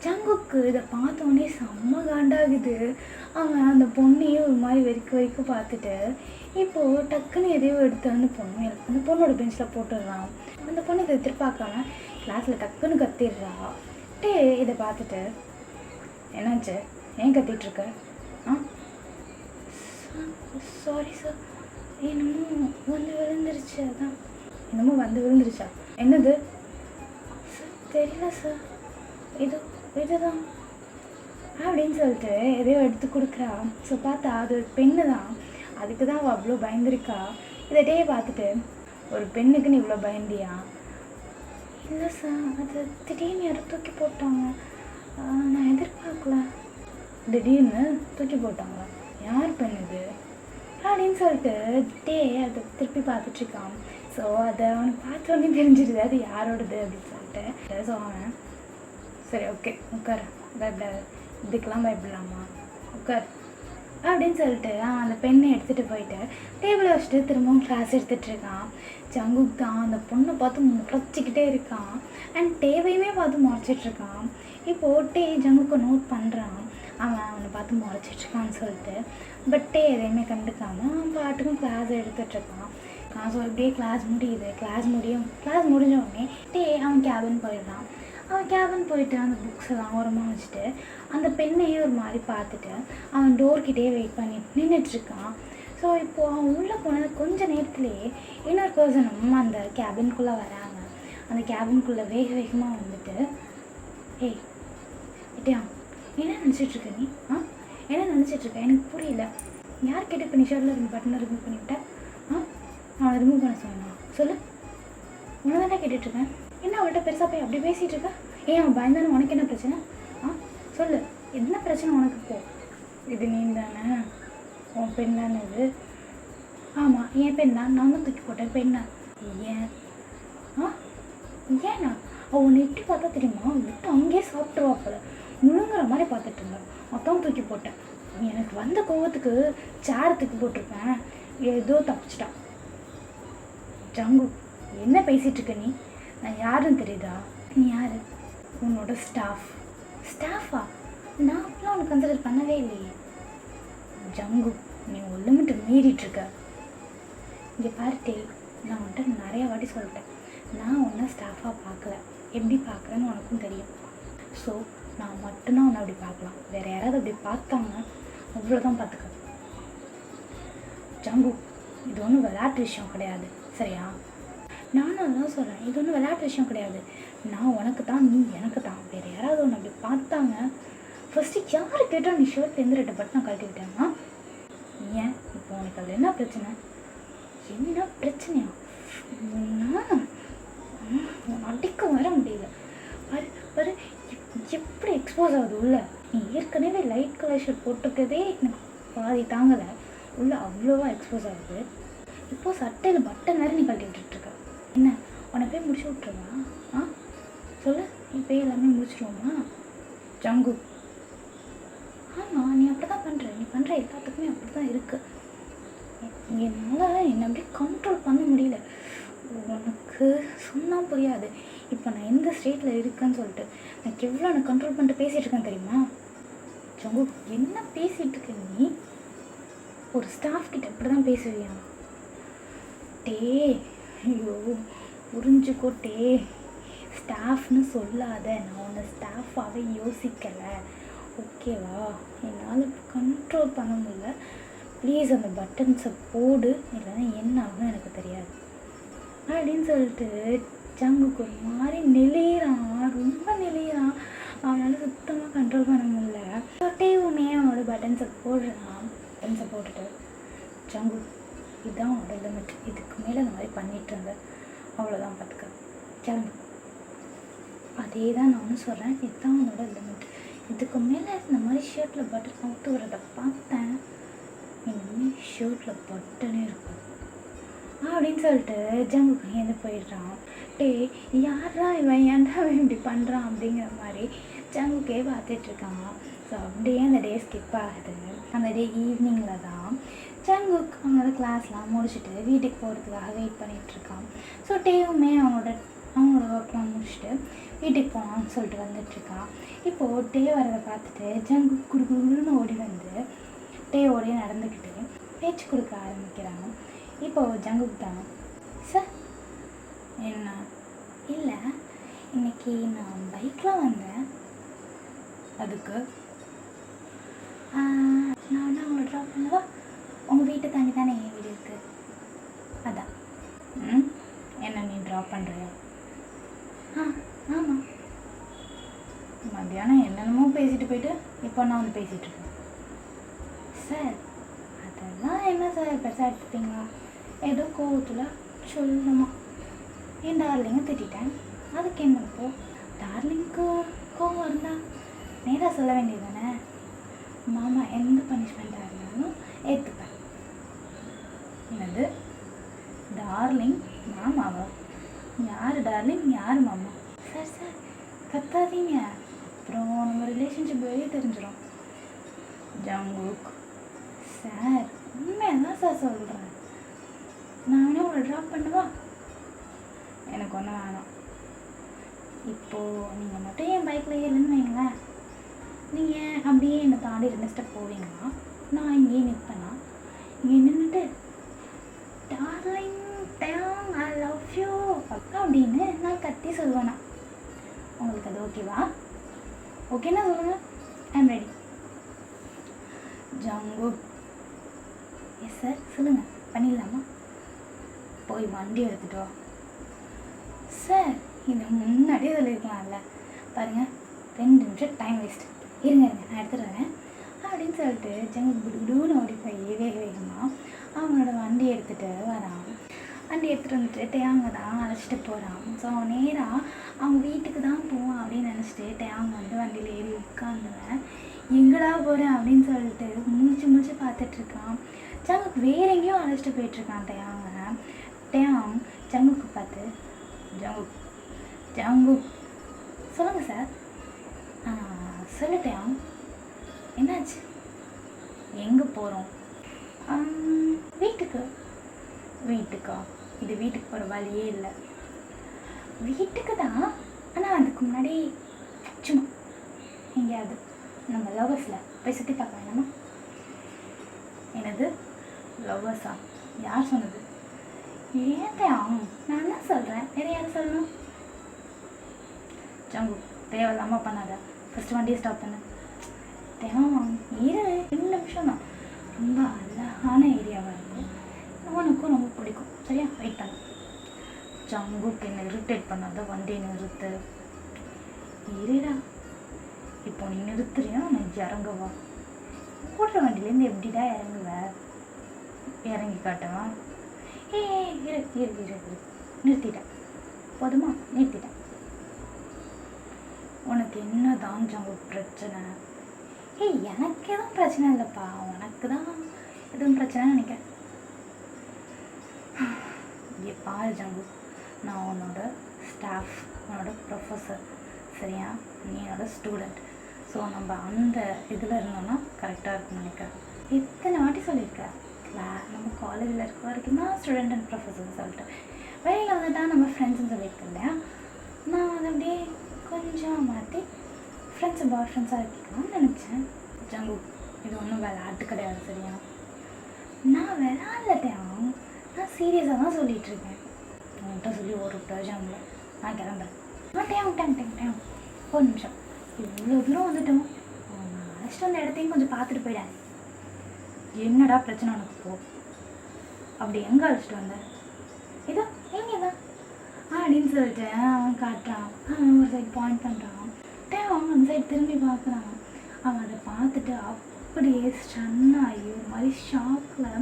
ஜங்குக்கு இதை பார்த்தோன்னே செம்ம காண்டாகுது. அவன் அந்த பொண்ணையே ஒரு மாதிரி வெறிக்க பார்த்துட்டு இப்போது டக்குன்னு எதையோ எடுத்து அந்த பொண்ணோட பெஞ்சில் போட்டுடுறான். அந்த பொண்ணு இதை எதிர்பார்க்காம கிளாஸில் டக்குன்னு கத்திடுறா. இதை பார்த்துட்டு என்னாச்சு, ஏன் கத்திகிட்ருக்க? சாரி சார், என்னமோ வந்து விழுந்துருச்சு. அதான் என்னமோ வந்து விழுந்துருச்சா? என்னது சார்? தெரியல சார், இதுதான் அப்படின்னு சொல்லிட்டு எதையோ எடுத்து கொடுக்குறா. ஸோ பார்த்தா அது ஒரு பெண்ணு தான். அதுக்கு தான் அவள் அவ்வளோ பயந்துருக்கா. இதை பார்த்துட்டு ஒரு பெண்ணுக்குன்னு இவ்வளோ பயந்தியா? இல்லை சார், அது திடீர்னு யாரும் தூக்கி போட்டாங்க, நான் எதிர்பார்க்கல. திடீர்னு தூக்கி போட்டாங்களா? யார் பெண்ணுது அப்படின்னு சொல்லிட்டு அதை திருப்பி பார்த்துட்ருக்கான். ஸோ அதை அவனுக்கு பார்த்தோன்னே தெரிஞ்சிடுது அது யாரோடது அப்படின்னு சொல்லிட்டு. ஸோ அவன் சரி ஓகே உட்கார், பயப்படாது, இதுக்கெல்லாம் பயப்படலாமா, உட்கார் அப்படின்னு சொல்லிட்டு அவன் அந்த பெண்ணை எடுத்துகிட்டு போயிட்டு டேபிளை வச்சுட்டு திரும்பவும் கிளாஸ் எடுத்துகிட்ருக்கான். ஜங்குக் தான் அந்த பொண்ணை பார்த்து முறைச்சிக்கிட்டே இருக்கான். அண்ட் தேவையுமே பார்த்து முறைச்சிட்ருக்கான். இப்போது ஜங்குக்கு நோட் பண்ணுறான், அவனை பார்த்து முறைச்சிட்ருக்கான்னு சொல்லிட்டு. பட் எதையுமே கண்டுக்காமல் அவன் பாட்டுக்கும் கிளாஸ் எடுத்துகிட்ருக்கான். ஸோ இப்படியே கிளாஸ் முடியுது. கிளாஸ் முடிஞ்ச உடனே அவன் கேபின் போயிடுறான். அவன் கேபின் போயிட்டு அந்த புக்ஸ் எல்லாம் ஓரமாக வச்சுட்டு அந்த பெண்ணையே ஒரு மாதிரி பார்த்துட்டு அவன் டோர்கிட்டே வெயிட் பண்ணி நின்றுட்டுருக்கான். ஸோ இப்போது அவன் உள்ளே போனது கொஞ்சம் நேரத்துலேயே இன்னொரு பர்சனும் அந்த கேபின்குள்ளே வராங்க. அந்த கேபின்குள்ளே வேகமாக வந்துட்டு இட்டியா என்ன நினச்சிட்ருக்க நீ? என்ன நினச்சிட்ருக்க? எனக்கு புரியல. யார் கேட்டு இப்போ நிஷாரில் 2 பட்டனை ரிமூவ் பண்ணிவிட்டேன்? அவனை ரிமூவ் பண்ண சொன்னான். சொல்லு, உன்னை தானே கேட்டுட்ருக்கேன். என்ன அவள்கிட்ட பெருசாக போய் அப்படி பேசிகிட்டு இருக்க? அவன் பயந்தானே, உனக்கு என்ன பிரச்சனை? சொல்லு, என்ன பிரச்சனை உனக்கு? போ, இது நீ தானே, உன் பெண் தானே இது? ஆமாம், என் பெண் தான், நான் தான் தூக்கி போட்டேன். பெண்ணா? ஏன்? ஏன்னா அவள் உன்னை எட்டி பார்த்தா தெரியுமா, விட்டு அங்கேயே சாப்பிட்ருவா போல, முழுங்குற மாதிரி பார்த்துட்டு இருந்தேன், மொத்தம் தூக்கி போட்டேன். எனக்கு வந்த கோவத்துக்கு சேர் தூக்கி போட்டிருப்பேன், ஏதோ தப்பிச்சிட்டான். ஜங்கு, என்ன பேசிகிட்டு இருக்க நீ? நான் யாருன்னு தெரியுதா? நீ யார்? உன்னோட ஸ்டாஃபா? நான் அப்பெல்லாம் உனக்கு கன்சிடர் பண்ணவே இல்லையே. ஜங்கு, நீ ஒரு லிமிட்டை மீறிட்டுருக்க. இங்கே பாருட்டே, நான் உன்கிட்ட நிறையா வாட்டி சொல்லிட்டேன், நான் உன்னை ஸ்டாஃபாக பார்க்கல, எப்படி பார்க்குறேன்னு உனக்கும் தெரியும். ஸோ நான் மட்டும்தான் உன்னை அப்படி பார்க்கலாம், வேறு யாராவது அப்படி பார்த்தாங்க அவ்வளோதான், பார்த்துக்க. ஜங்கு, இது ஒன்றும் விளையாட்டு விஷயம் கிடையாது, சரியா? நானும் அதான் சொல்கிறேன், இது ஒன்றும் விளையாட்டு விஷயம் கிடையாது. நான் உனக்கு தான், நீ எனக்கு தான். வேறு யாராவது ஒன்று அப்படி பார்த்தாங்க, ஃபஸ்ட்டு யார் கேட்டால் நீ ஷர்ட்லேருந்து 2 பட்டனை கழட்டி விட்டேன்னா? ஏன் இப்போ உனக்கு அதில் என்ன பிரச்சனை? என்ன பிரச்சனையா? அடிக்க வர முடியல. பாரு எப்படி எக்ஸ்போஸ் ஆகுது உள்ள. நீ ஏற்கனவே லைட் கலர் ஷர்ட் போட்டுக்கிறதே எனக்கு பாதி தாங்கலை, உள்ள அவ்வளோவா எக்ஸ்போஸ் ஆகுது. இப்போது சட்டையில் பட்டன் வேறு நீ கழட்டி விட்டுட்ருக்க. என்ன உன்னை போய் முடிச்சு விட்ருவா? ஆ சொல்லு, இப்போ எல்லாமே முடிச்சிடுவோமா ஜங்கு? ஆமாம், நீ அப்படி தான் பண்ணுற. நீ பண்ணுற எல்லாத்துக்குமே அப்படி தான் இருக்குது. என்னால் என்னை அப்படியே கண்ட்ரோல் பண்ண முடியல. உனக்கு சொன்னால் புரியாது. இப்போ நான் எந்த ஸ்டேட்டில் இருக்கேன்னு சொல்லிட்டு எனக்கு எவ்வளோ நான் கண்ட்ரோல் பண்ணிட்டு பேசிகிட்டு இருக்கேன் தெரியுமா ஜங்கு? என்ன பேசிகிட்டு இருக்க நீ? ஒரு ஸ்டாஃப் கிட்ட இப்படி தான் பேசுவியா? டே, ஐயோ புரிஞ்சுக்கோ டே. ஸ்டாஃப்னு சொல்லாத. நான் உன்னை ஸ்டாஃபாகவே யோசிக்கலை, ஓகேவா? என்னால் கண்ட்ரோல் பண்ண முடியல. ப்ளீஸ் அந்த பட்டன்ஸை போடு, இல்லைன்னா என்ன ஆகும் எனக்கு தெரியாது அப்படின்னு சொல்லிட்டு ஜங்குக்கு ஒரு மாதிரி நெளிகிறான், ரொம்ப நெளிகிறான். அவனால் சுத்தமாக கண்ட்ரோல் பண்ண முடியல. டேவுமே அவனோட பட்டன்ஸை போடுறான். பட்டன்ஸை போட்டுட்டு ஜங்கு, இதுதான் அவனோட லிமிட். இதுக்கு மேலே இந்த மாதிரி பண்ணிகிட்டு இருந்தேன், அவ்வளோதான், பார்த்துக்க, கிளம்பு. அதே தான் நானும் சொல்கிறேன், இதுதான் அவனோட லிமிட். இதுக்கு மேலே இந்த மாதிரி ஷர்ட்டில் பட்டன் அவுத்து வரதை பார்த்தேன், இனிமேல் ஷர்ட்டில் பட்டனே இருக்கும் அப்படின்னு சொல்லிட்டு ஜங்குக்கு ஏந்து போயிடுறான். டே, யாரா இவன், ஏன்டா அவன் இப்படி பண்ணுறான் அப்படிங்கிற மாதிரி ஜங்குக்கே பார்த்துட்ருக்காங்க. ஸோ அப்படியே அந்த டே ஸ்கிப் ஆகுது. அந்த டே ஈவினிங்கில் தான் ஜங்குக் அவனோட கிளாஸ்லாம் முடிச்சுட்டு வீட்டுக்கு போகிறதுக்காக வெயிட் பண்ணிகிட்ருக்கான். ஸோ டேவுமே அவனோட ஒர்க்லாம் முடிச்சுட்டு வீட்டுக்கு போகலான்னு சொல்லிட்டு வந்துட்டுருக்கான். இப்போது டே வரதை பார்த்துட்டு ஜங்குக் குடுக்குன்னு ஓடி வந்து டேவோடையே நடந்துக்கிட்டு பேச்சு கொடுக்க ஆரம்பிக்கிறாங்க. இப்போது ஜங்குக் தான், சார் என்ன? இல்லை, இன்னைக்கு நான் பைக்கில் வந்தேன், அதுக்கு நான் உங்களை ட்ராப் பண்ணவா? உங்கள் வீட்டை தாண்டி தானே என் வீடு இருக்குது, அதான். என்ன நீ ட்ராப் பண்ணுறியா? ஆமாம். மத்தியானம் என்னென்னமோ பேசிட்டு போயிட்டு இப்போ நான் வந்து பேசிகிட்ருக்கேன். சார் அதெல்லாம் என்ன சார் பெருசாக எடுத்துப்பீங்களா? ஏதோ கோவத்தில் சொல்லுமா என் டார்லிங்கை திட்டேன், அதுக்கு என்னப்போ? டார்லிங்க்கு கோவம் இருந்தால் நேராக சொல்ல வேண்டியது தானே? மாமா எந்த பனிஷ்மெண்ட்டாக இருந்தாலும் ஏற்றுப்பேன். என்னது டார்லிங் மாமாவா? யார் டார்லிங், யார் மாமா? சார் சார் கத்தாதீங்க, அப்புறம் நம்ம ரிலேஷன்ஷிப் வெளியே தெரிஞ்சிடும். ஜங்குக் சார், உண்மையாக தான் சார் சொல்கிறேன். நான் வேணா உங்களை ட்ராப் பண்ணவா? எனக்கு ஒன்றும் வேணாம். இப்போது நீங்கள் மட்டும் என் பைக்கில் ஏறுன்னு வைங்களேன், நீங்கள் அப்படியே என்னை தாண்டி 2 ஸ்டெப் போவீங்களா? நான் இங்கேயே நிற்பேனா? இங்கே நின்றுட்டு டார்லிங் டேங் ஐ லவ் யூ அப்படின்னு நான் கத்தி சொல்லுவேண்ணா. உங்களுக்கு அது ஓகேவா? ஓகேண்ணா சொல்லுங்கள், I am ready. Jungkook yes sir, சொல்லுங்கள், பண்ணிடலாமா? போய் வண்டி எடுத்துகிட்டு வா. சார் இதை முன்னாடியே சொல்லியிருக்கலாம்ல, பாருங்கள் 2 நிமிஷம் டைம் வேஸ்ட். இருங்க நான் எடுத்துகிட்டு வரேன் அப்படின்னு சொல்லிட்டு ஜங்குக் குடுன்னு ஓடி போய் வேகமாக அவனோட வண்டி எடுத்துகிட்டு வரான். வண்டி எடுத்துகிட்டு வந்துட்டு டேயாங்க தான் அழைச்சிட்டு போகிறான். ஸோ அவன் நேராக அவங்க வீட்டுக்கு தான் போவான் அப்படின்னு நினச்சிட்டு டேயாங்க வந்து வண்டியில் ஏறி உட்காந்துவேன். எங்கடா போகிறேன் அப்படின்னு சொல்லிட்டு முடிச்சு பார்த்துட்ருக்கான். ஜங்குக் வேற எங்கேயும் அழைச்சிட்டு போயிட்டுருக்கான் டேயாங்க. டேயாங் ஜங்குக்கு பார்த்து, ஜங்குக் சொல்லுங்கள் சார். சொல்லு டேயாங், என்னாச்சு? எங்கே போகிறோம்? வீட்டுக்கு. வீட்டுக்கா? இது வீட்டுக்கு போகிற வழியே இல்லை. வீட்டுக்கு தான், ஆனால் அதுக்கு முன்னாடி சும்மா எங்கேயாவது நம்ம லவ்வர்ஸில் போய் சுற்றி பார்க்க வேணாமா? என்னது லவ்வர்ஸா? யார் சொன்னது? ஏன் நான் என்ன சொல்கிறேன், வேறு யார் சொல்லணும்? ஜங்கு தேவையில்லாமல் பண்ணாத, ஃபஸ்ட்டு வண்டியை ஸ்டாப் பண்ணு. இரு 2 நிமிஷம் தான். ரொம்ப அழகான ஏரியாவாக இருக்கும், உனக்கும் ரொம்ப பிடிக்கும், சரியா? வெயிட் பண்ணு. ஜங்குக்கு என்னை இரிட்டேட் பண்ணாத, வண்டியை நிறுத்து. இருடா, இப்போ நீ நிறுத்துறியா? நான் இறங்கவா? ஓடுற வண்டியிலேருந்து எப்படிடா இறங்குவ? இறங்கி காட்டவா? இரு நிறுத்திட்டேன், போதுமா? நிறுத்திட்டேன். உனக்கு என்ன தான் ஜங்கு பிரச்சனை? எனக்கு எதுவும் பிரச்சனை இல்லைப்பா, உனக்கு தான் எதுவும் பிரச்சனைன்னு நினைக்கிறேன். இங்கே பாரு ஜங்கு, நான் உன்னோட ஸ்டாஃப், உன்னோட ப்ரொஃபஸர், சரியா? நீ என்னோட ஸ்டூடெண்ட். ஸோ நம்ம அந்த இதில் இருந்தோன்னா கரெக்டாக இருக்கும்னு நினைக்கிறேன். எத்தனை வாட்டி சொல்லியிருக்கேன், நம்ம காலேஜில் இருக்க வரைக்கும் தான் ஸ்டூடெண்ட் அண்ட் ப்ரொஃபஸர்னு சொல்லிட்டு, வெளியில் வந்துட்டா நம்ம ஃப்ரெண்ட்ஸ்ன்னு சொல்லியிருக்கேன் இல்லையா? நான் அதை அப்படியே கொஞ்சம் மாற்றி ஃப்ரெண்ட்ஸு பாய் ஃப்ரெண்ட்ஸாக இருக்கலாம்னு நினச்சேன். ஜங்கு, இது ஒன்றும் விளையாட்டு கிடையாது, சரியா? நான் விளையாடலட்டையும், நான் சீரியஸாக தான் சொல்லிகிட்ருக்கேன். உன்கிட்ட சொல்லி ஒரு பிரயோஜனம் இல்லை, நான் கிளம்புறேன். டேம் ஒரு நிமிஷம், இவ்வளோ தூரம் வந்துட்டோம், நான் அழைச்சிட்டு வந்த இடத்தையும் கொஞ்சம் பார்த்துட்டு போயிட்டேன். என்னடா பிரச்சனை உனக்கு? போ. அப்படி எங்கே அழைச்சிட்டு வந்தேன்? இதோ எங்கே தான் அப்படின்னு சொல்லிட்டு அவன் காட்டுறான். அவன் ஒரு சைடு பாயிண்ட் பண்ணுறான். அவன் அந்த சைடு திரும்பி பார்க்குறான். அவன் அதை பார்த்துட்டு அப்படியே ஸ்டன்னாகி ஒரு மாதிரி ஷாக்கில்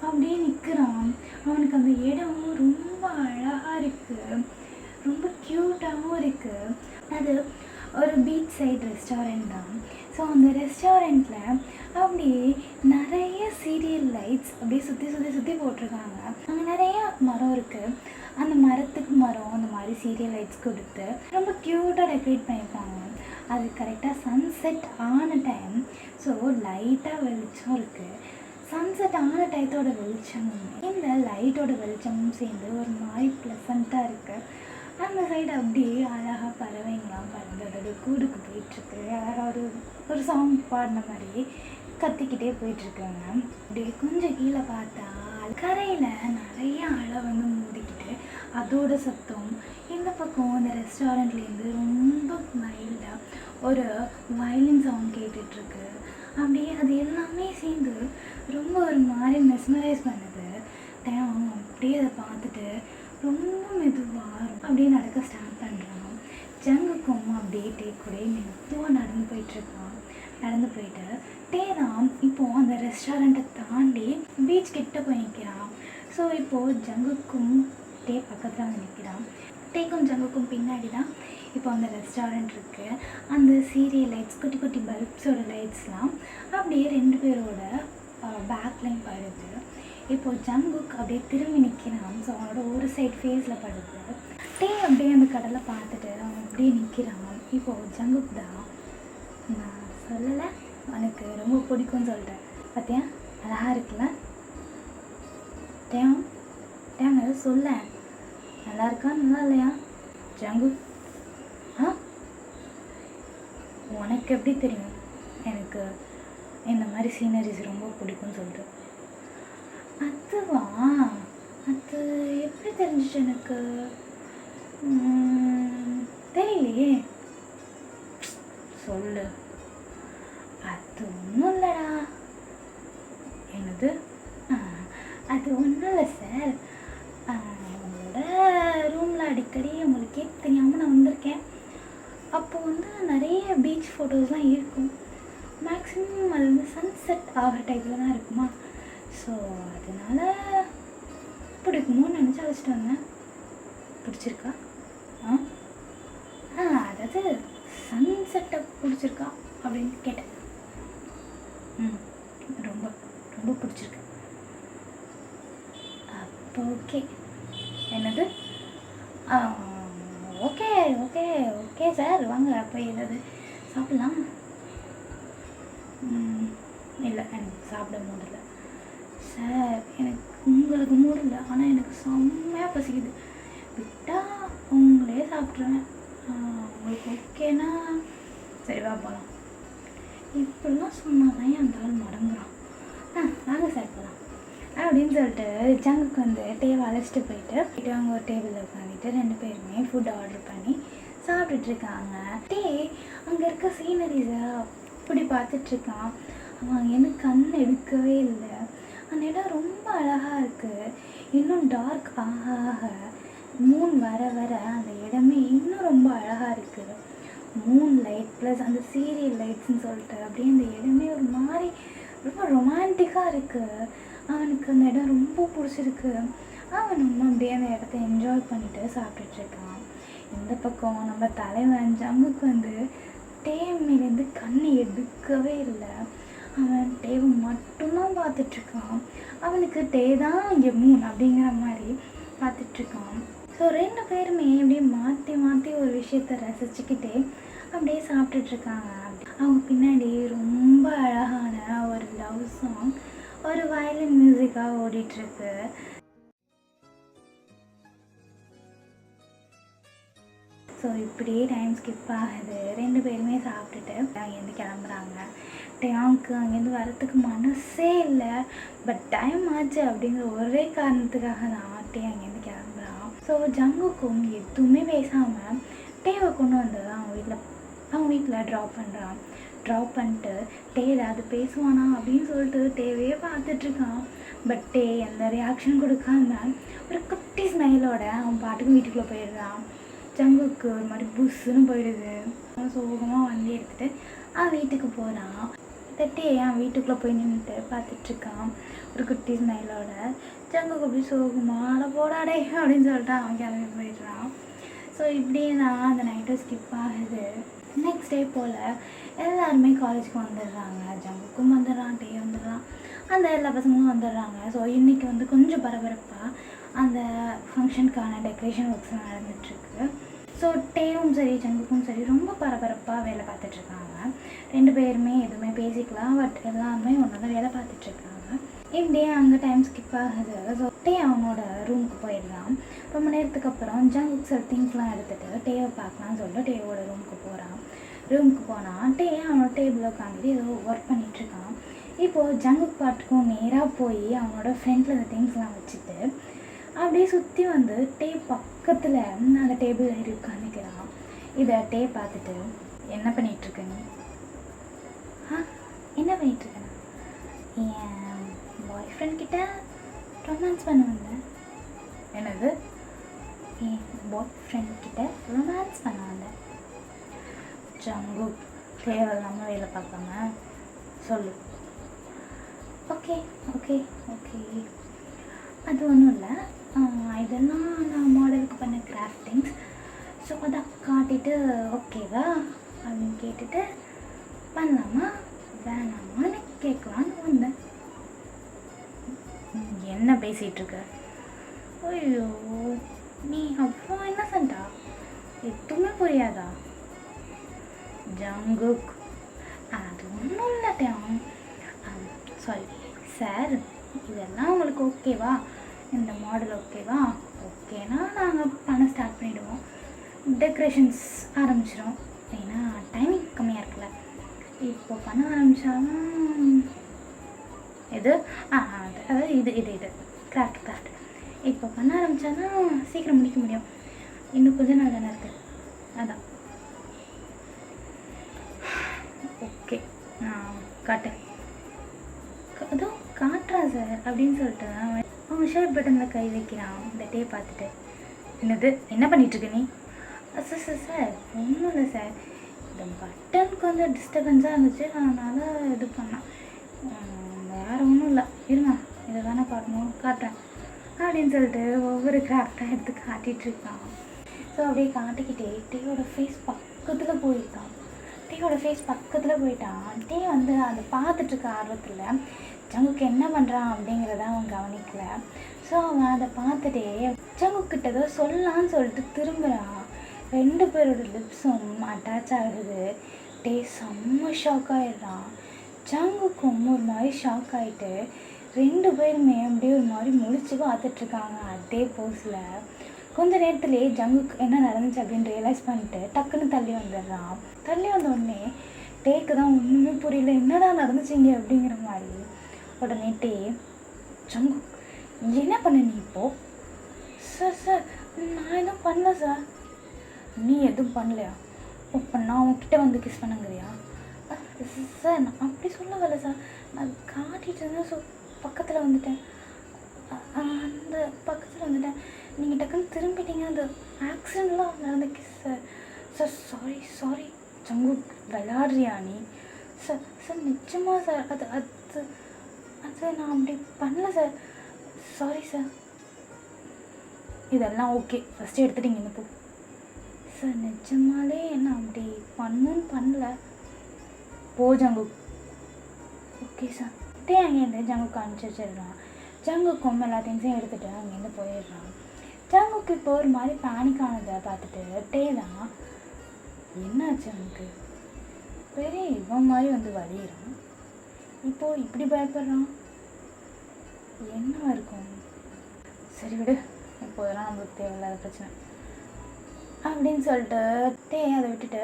அப்படியே நிற்கிறான். அவனுக்கு அந்த இடம் ரொம்ப அழகாக இருக்குது, ரொம்ப க்யூட்டாகவும் இருக்குது. அது ஒரு பீச் சைடு ரெஸ்டாரண்ட் தான். ஸோ அந்த ரெஸ்டாரண்ட்டில் அப்படியே நிறைய சீரியல் லைட்ஸ் அப்படியே சுற்றி போட்டிருக்காங்க. அங்கே நிறைய மரம் இருக்குது. அந்த மரத்துக்கு மரம் அந்த மாதிரி சீரியல் லைட்ஸ் கொடுத்து ரொம்ப க்யூட்டாக டெக்கரேட் பண்ணியிருக்காங்க. அது கரெக்டாக சன்செட் ஆன டைம். ஸோ லைட்டாக வெளிச்சம் இருக்குது. சன்செட் ஆன டயத்தோட வெளிச்சமும் இந்த லைட்டோட வெளிச்சமும் சேர்ந்து ஒரு மாதிரி ப்ளசண்ட்டாக இருக்குது. அந்த சைடு அப்படியே அழகாக பறவைங்களாம் பறந்து அதோட கூடுக்கு போயிட்டுருக்கு. அழகாக ஒரு சாங் பாடின மாதிரி கத்திக்கிட்டே போயிட்டுருக்காங்க. அப்படியே கொஞ்சம் கீழே பார்த்தா கரையில் நிறைய அலை வந்து மூடிக்கிட்டு அதோட சத்தம். இந்த பக்கம் அந்த ரெஸ்டாரண்ட்லேருந்து ரொம்ப மைல்டாக ஒரு வயலின் சவுண்ட் கேட்டுட்ருக்கு. அப்படியே அது எல்லாமே சேர்ந்து ரொம்ப ஒரு மாதிரி மெஸ்மரைஸ் பண்ணுது. அவன் அப்படியே அதை பார்த்துட்டு ரொம்ப மெதுவாக அப்படியே நடக்க ஸ்டார்ட் பண்ணுறான். ஜங்குக்கும் அப்படியே டே கூட மெதுவாக நடந்து போயிட்டு தான் இப்போது அந்த ரெஸ்டாரண்ட்டை தாண்டி பீச் கிட்ட போய் நிற்கிறான். ஸோ இப்போது ஜங்குக்கும் டே பக்கத்தில் வந்து நிற்கிறான். டேக்கும் ஜங்குக்கும் பின்னாடி தான் இப்போ அந்த ரெஸ்டாரண்ட் இருக்குது. அந்த சீரியல் லைட்ஸ், குட்டி குட்டி பல்ப்ஸோட லைட்ஸ்லாம் அப்படியே 2 பேரோட பேக்லையும் படுது. இப்போது ஜங்குக் அப்படியே திரும்பி நிற்கிறான். ஸோ அவனோட ஒரு சைட் ஃபேஸில் படுது. டே அப்படியே அந்த கடலை பார்த்துட்டு அவன் அப்படியே நிற்கிறான். இப்போது ஜங்குக் தான், நான் சொல்லலை எனக்கு ரொம்ப பிடிக்கும்னு சொல்லிட்டேன். பார்த்தியா அழகாக இருக்குல்ல? டேம் எதாவது சொல்ல, நல்லா இருக்கா நல்லா இல்லையா ஜங்குக்? உனக்கு எப்படி தெரியும் எனக்கு இந்த மாதிரி சீனரிஸ் ரொம்ப பிடிக்கும்னு சொல்லிட்டு? அதுவா, அது எப்படி தெரிஞ்சிச்சு எனக்கு தெரியலையே. சொல்லு. அது ஒன்றும் இல்லைடா. என்னது? அது ஒன்றும் இல்லை சார், உங்களோட ரூமில் அடிக்கடி உங்களுக்கே தெரியாமல் நான் வந்திருக்கேன். அப்போது வந்து நிறைய பீச் ஃபோட்டோஸ்லாம் இருக்கும். மேக்ஸிமம் அது வந்து சன்செட் ஆகிற டைப்பில் தான் இருக்குமா. ஸோ அதனால் பிடிக்குமோன்னு நினச்சி அழைச்சிட்டு வந்தேன். பிடிச்சிருக்கா? அதாவது சன்செட்டை பிடிச்சிருக்கா அப்படின்னு கேட்டேன். ரொம்ப ரொம்ப பிடிச்சிருக்கு. அப்போ ஓகே. என்னது? ஓகே ஓகே ஓகே சார், வாங்க போய் ஏதாவது சாப்பிட்லாம். இல்லை, எனக்கு சாப்பிட மூடில்லை சார். எனக்கு உங்களுக்கு மூடில்லை, ஆனால் எனக்கு செம்மையாக பசிக்குது. விட்டால் உங்களே சாப்பிட்ருவேன். உங்களுக்கு ஓகேனா சரி வா போகலாம். இப்படிலாம் சொன்னாதான் அந்த ஆள் மடங்குறான். வாங்க சார் போகலாம் அப்படின்னு சொல்லிட்டு ஜங்குக்கு வந்து டேவை அழைச்சிட்டு போயிட்டு அவங்க ஒரு டேபிளில் உட்காந்துட்டு 2 பேருமே ஃபுட் ஆர்டர் பண்ணி சாப்பிட்டுட்ருக்காங்க. டே அங்கே இருக்க சீனரிஸை அப்படி பார்த்துட்ருக்கான். அவன் எனக்கு கண் எடுக்கவே இல்லை. அந்த இடம் ரொம்ப அழகாக இருக்குது. இன்னும் டார்க் ஆக மூன் வர அந்த இடமே இன்னும் ரொம்ப அழகாக இருக்குது. மூன் லைட் ப்ளஸ் அந்த சீரியல் லைட்ஸ்ன்னு சொல்லிட்டு அப்படியே அந்த இடமே ஒரு மாதிரி ரொம்ப ரொமான்டிக்காக இருக்குது. அவனுக்கு அந்த இடம் ரொம்ப பிடிச்சிருக்கு. அவன் இன்னும் அப்படியே அந்த இடத்த என்ஜாய் பண்ணிவிட்டு சாப்பிட்டுட்ருக்கான். இந்த பக்கம் நம்ம தலைவன் ஜங்குக்கு வந்து டேமிலேருந்து கண் எடுக்கவே இல்லை. அவன் டேவை மட்டும்தான் பார்த்துட்ருக்கான். அவனுக்கு டே தான் இங்கே மூன் அப்படிங்கிற மாதிரி பார்த்துட்ருக்கான். ஸோ 2 பேருமே அப்படியே மாற்றி மாற்றி ஒரு விஷயத்த ரசிச்சுக்கிட்டே அப்படியே சாப்பிட்டுட்ருக்காங்க. அவங்க பின்னாடி ரொம்ப அழகான ஒரு லவ் சாங், ஒரு வயலின் மியூசிக்காக ஓடிட்டுருக்கு. ஸோ இப்படியே டைம் ஸ்கிப் ஆகுது. 2 பேருமே சாப்பிட்டுட்டு அங்கேருந்து கிளம்புறாங்க. டேங்க்கு அங்கேருந்து வரத்துக்கு மனசே இல்லை, பட் டைம் ஆச்சு அப்படிங்கிற ஒரே காரணத்துக்காக தான் டே அங்கேருந்து கிளம்புறான். ஸோ ஜங்குக்கும் எதுவுமே பேசாமல் டேவை கொண்டு வந்து அவங்க வீட்டில் ட்ராப் பண்ணுறான். ட்ராப் பண்ணிட்டு டே ஏதாவது பேசுவானா அப்படின்னு சொல்லிட்டு டேவையே பார்த்துட்ருக்கான். பட் டே எந்த ரியாக்ஷன் கொடுக்காம ஒரு குட்டி ஸ்மைலோட அவன் பாட்டுக்கு வீட்டுக்குள்ளே போயிடுறான். ஜங்குக்கு ஒரு மாதிரி புஷ்ஷுன்னு போயிடுது. அவன் சோகமாக வண்டி எடுத்துகிட்டு அவன் வீட்டுக்கு போகிறான். டே அவன் வீட்டுக்குள்ளே போய் நின்றுட்டு பார்த்துட்ருக்கான் ஒரு குட்டி ஸ்மைலோட. ஜங்குக்கு அப்படி சோகமாக போடாடே அப்படின்னு சொல்லிட்டு அவன் கிளம்பி போயிடுறான். ஸோ இப்படியே தான் அந்த நைட்டும் ஸ்கிப் ஆகுது. நெக்ஸ்ட் டே போல் எல்லாருமே காலேஜுக்கு வந்துடுறாங்க. ஜங்குக்கும் வந்துடுறான், டே வந்துடுறான், அந்த எல்லா பசங்களும் வந்துடுறாங்க. ஸோ இன்றைக்கி வந்து கொஞ்சம் பரபரப்பாக அந்த ஃபங்க்ஷனுக்கான டெக்கரேஷன் ஒர்க்ஸ் நடந்துகிட்ருக்கு. ஸோ டேவும் சரி ஜங்குக்கும் சரி ரொம்ப பரபரப்பாக வேலை பார்த்துட்ருக்காங்க. 2 பேருமே எதுவுமே பேசிக்கலாம், பட் எல்லாருமே ஒன்று தான் வேலை பார்த்துட்ருக்காங்க. இப்படியே அங்கே டைம் ஸ்கிப் ஆகுது. ஸோ டே அவனோட ரூமுக்கு போயிடுறான். ரொம்ப நேரத்துக்கு அப்புறம் ஜங்குக் சில திங்ஸ்லாம் எடுத்துகிட்டு டேவை பார்க்கலான்னு சொல்லிட்டு டேவோட ரூமுக்கு போகிறான். ரூமுக்கு போனால் டே அவனோட டேபிளில் உட்காந்துட்டு ஏதோ ஒர்க் பண்ணிகிட்ருக்கான். இப்போது ஜங்குக் பாட்டுக்கும் நேராக போய் அவனோட ஃப்ரெண்டில் இந்த திங்ஸ்லாம் வச்சுட்டு அப்படியே சுற்றி வந்து டே பக்கத்தில் அந்த டேபிள் ஏறி உட்காந்துக்கிறான். இதை டே பார்த்துட்டு, என்ன பண்ணிகிட்ருக்க நீ? என்ன பண்ணிகிட்ருக்கேன்? என் பாய் ஃப்ரெண்ட் கிட்ட ரொமான்ஸ் பண்ண வந்தேன். என்னது? என் பாய் ஃப்ரெண்ட் கிட்ட ரொமான்ஸ் பண்ண வந்தேன். ஜங்குக் தேவையில்லாமல் வேலை பார்க்காம சொல்லு. ஓகே ஓகே ஓகே, அது ஒன்றும் இல்லை, இதெல்லாம் நான் மாடலுக்கு பண்ண கிராஃப்டிங்ஸ். ஸோ அதை காட்டிட்டு ஓகேவா அப்படின்னு கேட்டுட்டு பண்ணலாமா வேணாமான்னு கேட்கலான்னு வந்தேன். என்ன பேசிகிட்ருக்க? ஐயோ நீ அவ்வளோ இன்னசென்ட்டா? எதுவுமே புரியாதா? ஜங்குக் அது ஒன்றும் இல்லை. சாரி சார், இதெல்லாம் உங்களுக்கு ஓகேவா? இந்த மாடல் ஓகேவா? ஓகேனா நாங்கள் பண்ண ஸ்டார்ட் பண்ணிவிடுவோம். டெக்கரேஷன்ஸ் ஆரம்பிச்சிடும். ஏன்னா டைமிங் கம்மியாக இருக்குல்ல, இப்போ பண்ண ஆரம்பித்தாலும் இது அதாவது இது கிராஃப்ட் இப்போ பண்ண ஆரம்பித்தாதான் சீக்கிரம் முடிக்க முடியும். இன்னும் கொஞ்சம் நாள் தானே இருக்குது, அதான். ஓகே காட்டு, அதோ காட்டுறான் சார் அப்படின்னு சொல்லிட்டு அவன் ஷர்ட் பட்டனில் கை வைக்கிறான். இந்த டே பார்த்துட்டு, என்னது என்ன பண்ணிகிட்ருக்க நீ? சார் ஒன்றும் இல்லை சார், இந்த பட்டன் கொஞ்சம் டிஸ்டர்பன்ஸாக இருந்துச்சு, அதனால் இது பண்ணேன், வேறு ஒன்றும் இல்லை. இருங்க இதை தானே காட்டுறேன் அப்படின்னு சொல்லிட்டு ஒவ்வொரு கிராஃப்டாக எடுத்து காட்டிகிட்ருக்கான். ஸோ அப்படியே காட்டிக்கிட்டே டேயோட ஃபேஸ் பக்கத்தில் போயிட்டான். டே வந்து அதை பார்த்துட்ருக்க ஆர்வத்தில் ஜங்குக்கு என்ன பண்ணுறான் அப்படிங்கிறத அவன் கவனிக்கல. ஸோ அவன் அதை பார்த்துட்டே ஜங்குக்கிட்ட ஏதோ சொல்லலான்னு சொல்லிட்டு திரும்புகிறான். 2 பேரோட லிப்ஸும் அட்டாச் ஆகுது. டே செம்ம ஷாக் ஆகிடுறான். ஜங்குக்கும் ஒரு மாதிரி ஷாக் ஆகிட்டு 2 பேருமே அப்படியே ஒரு மாதிரி முழிச்சு பார்த்துட்ருக்காங்க அதே போஸில். கொஞ்ச நேரத்துலேயே ஜங்குக்கு என்ன நடந்துச்சு அப்படின்னு ரியலைஸ் பண்ணிட்டு டக்குன்னு தள்ளி வந்துடுறான். தள்ளி வந்த உடனே டேக்கு தான் ஒன்றுமே புரியல, என்னடா நடந்துச்சிங்க அப்படிங்கிற மாதிரி. உடனே டே, ஜங்குக் என்ன பண்ண நீ இப்போது? சார் நான் எதுவும் பண்ணல சார். நீ எதுவும் பண்ணலையா? இப்போ நான் உன்கிட்ட வந்து கிஸ் பண்ணுங்கிறியா? சார் நான் அப்படி சொல்ல வரல சார், நான் காட்டிகிட்டு இருந்தேன். ஸோ பக்கத்தில் வந்துட்டேன், அந்த பக்கத்தில் வந்துட்டேன், நீங்கள் டக்குன்னு திரும்பிட்டீங்க, அந்த ஆக்சிடெண்ட்லாம் நடந்த கிஸ் சார். சாரி ஜங்குக், விளையாடுறியா நீ? சார் நிச்சயமாக சார், அது நான் அப்படி பண்ணல சார், சாரி சார். இதெல்லாம் ஓகே, ஃபஸ்ட்டு எடுத்துட்டீங்க இந்த பூ. சார் நிஜமாலே என்ன அப்படி பண்ணல. போ ஜங்குக். Okay sir. டே அங்கேருந்து ஜங்குக்கு அனுப்பிச்சி வச்சிடுறான். ஜங்குக்கும் எல்லா திங்ஸையும் எடுத்துகிட்டு அங்கேருந்து போயிடுறான். ஜங்குக்கு இப்போ ஒரு மாதிரி பேனிக் ஆனதை பார்த்துட்டு டே தான், என்னாச்சு அவனுக்கு, பெரிய இவன் மாதிரி வந்து வலியிறான், இப்போது இப்படி பயப்படுறான், என்ன இருக்கும், சரி விடு, இப்போ இதெல்லாம் நம்மளுக்கு தேவையில்லாத பிரச்சனை அப்படின்னு சொல்லிட்டு டே அதை விட்டுட்டு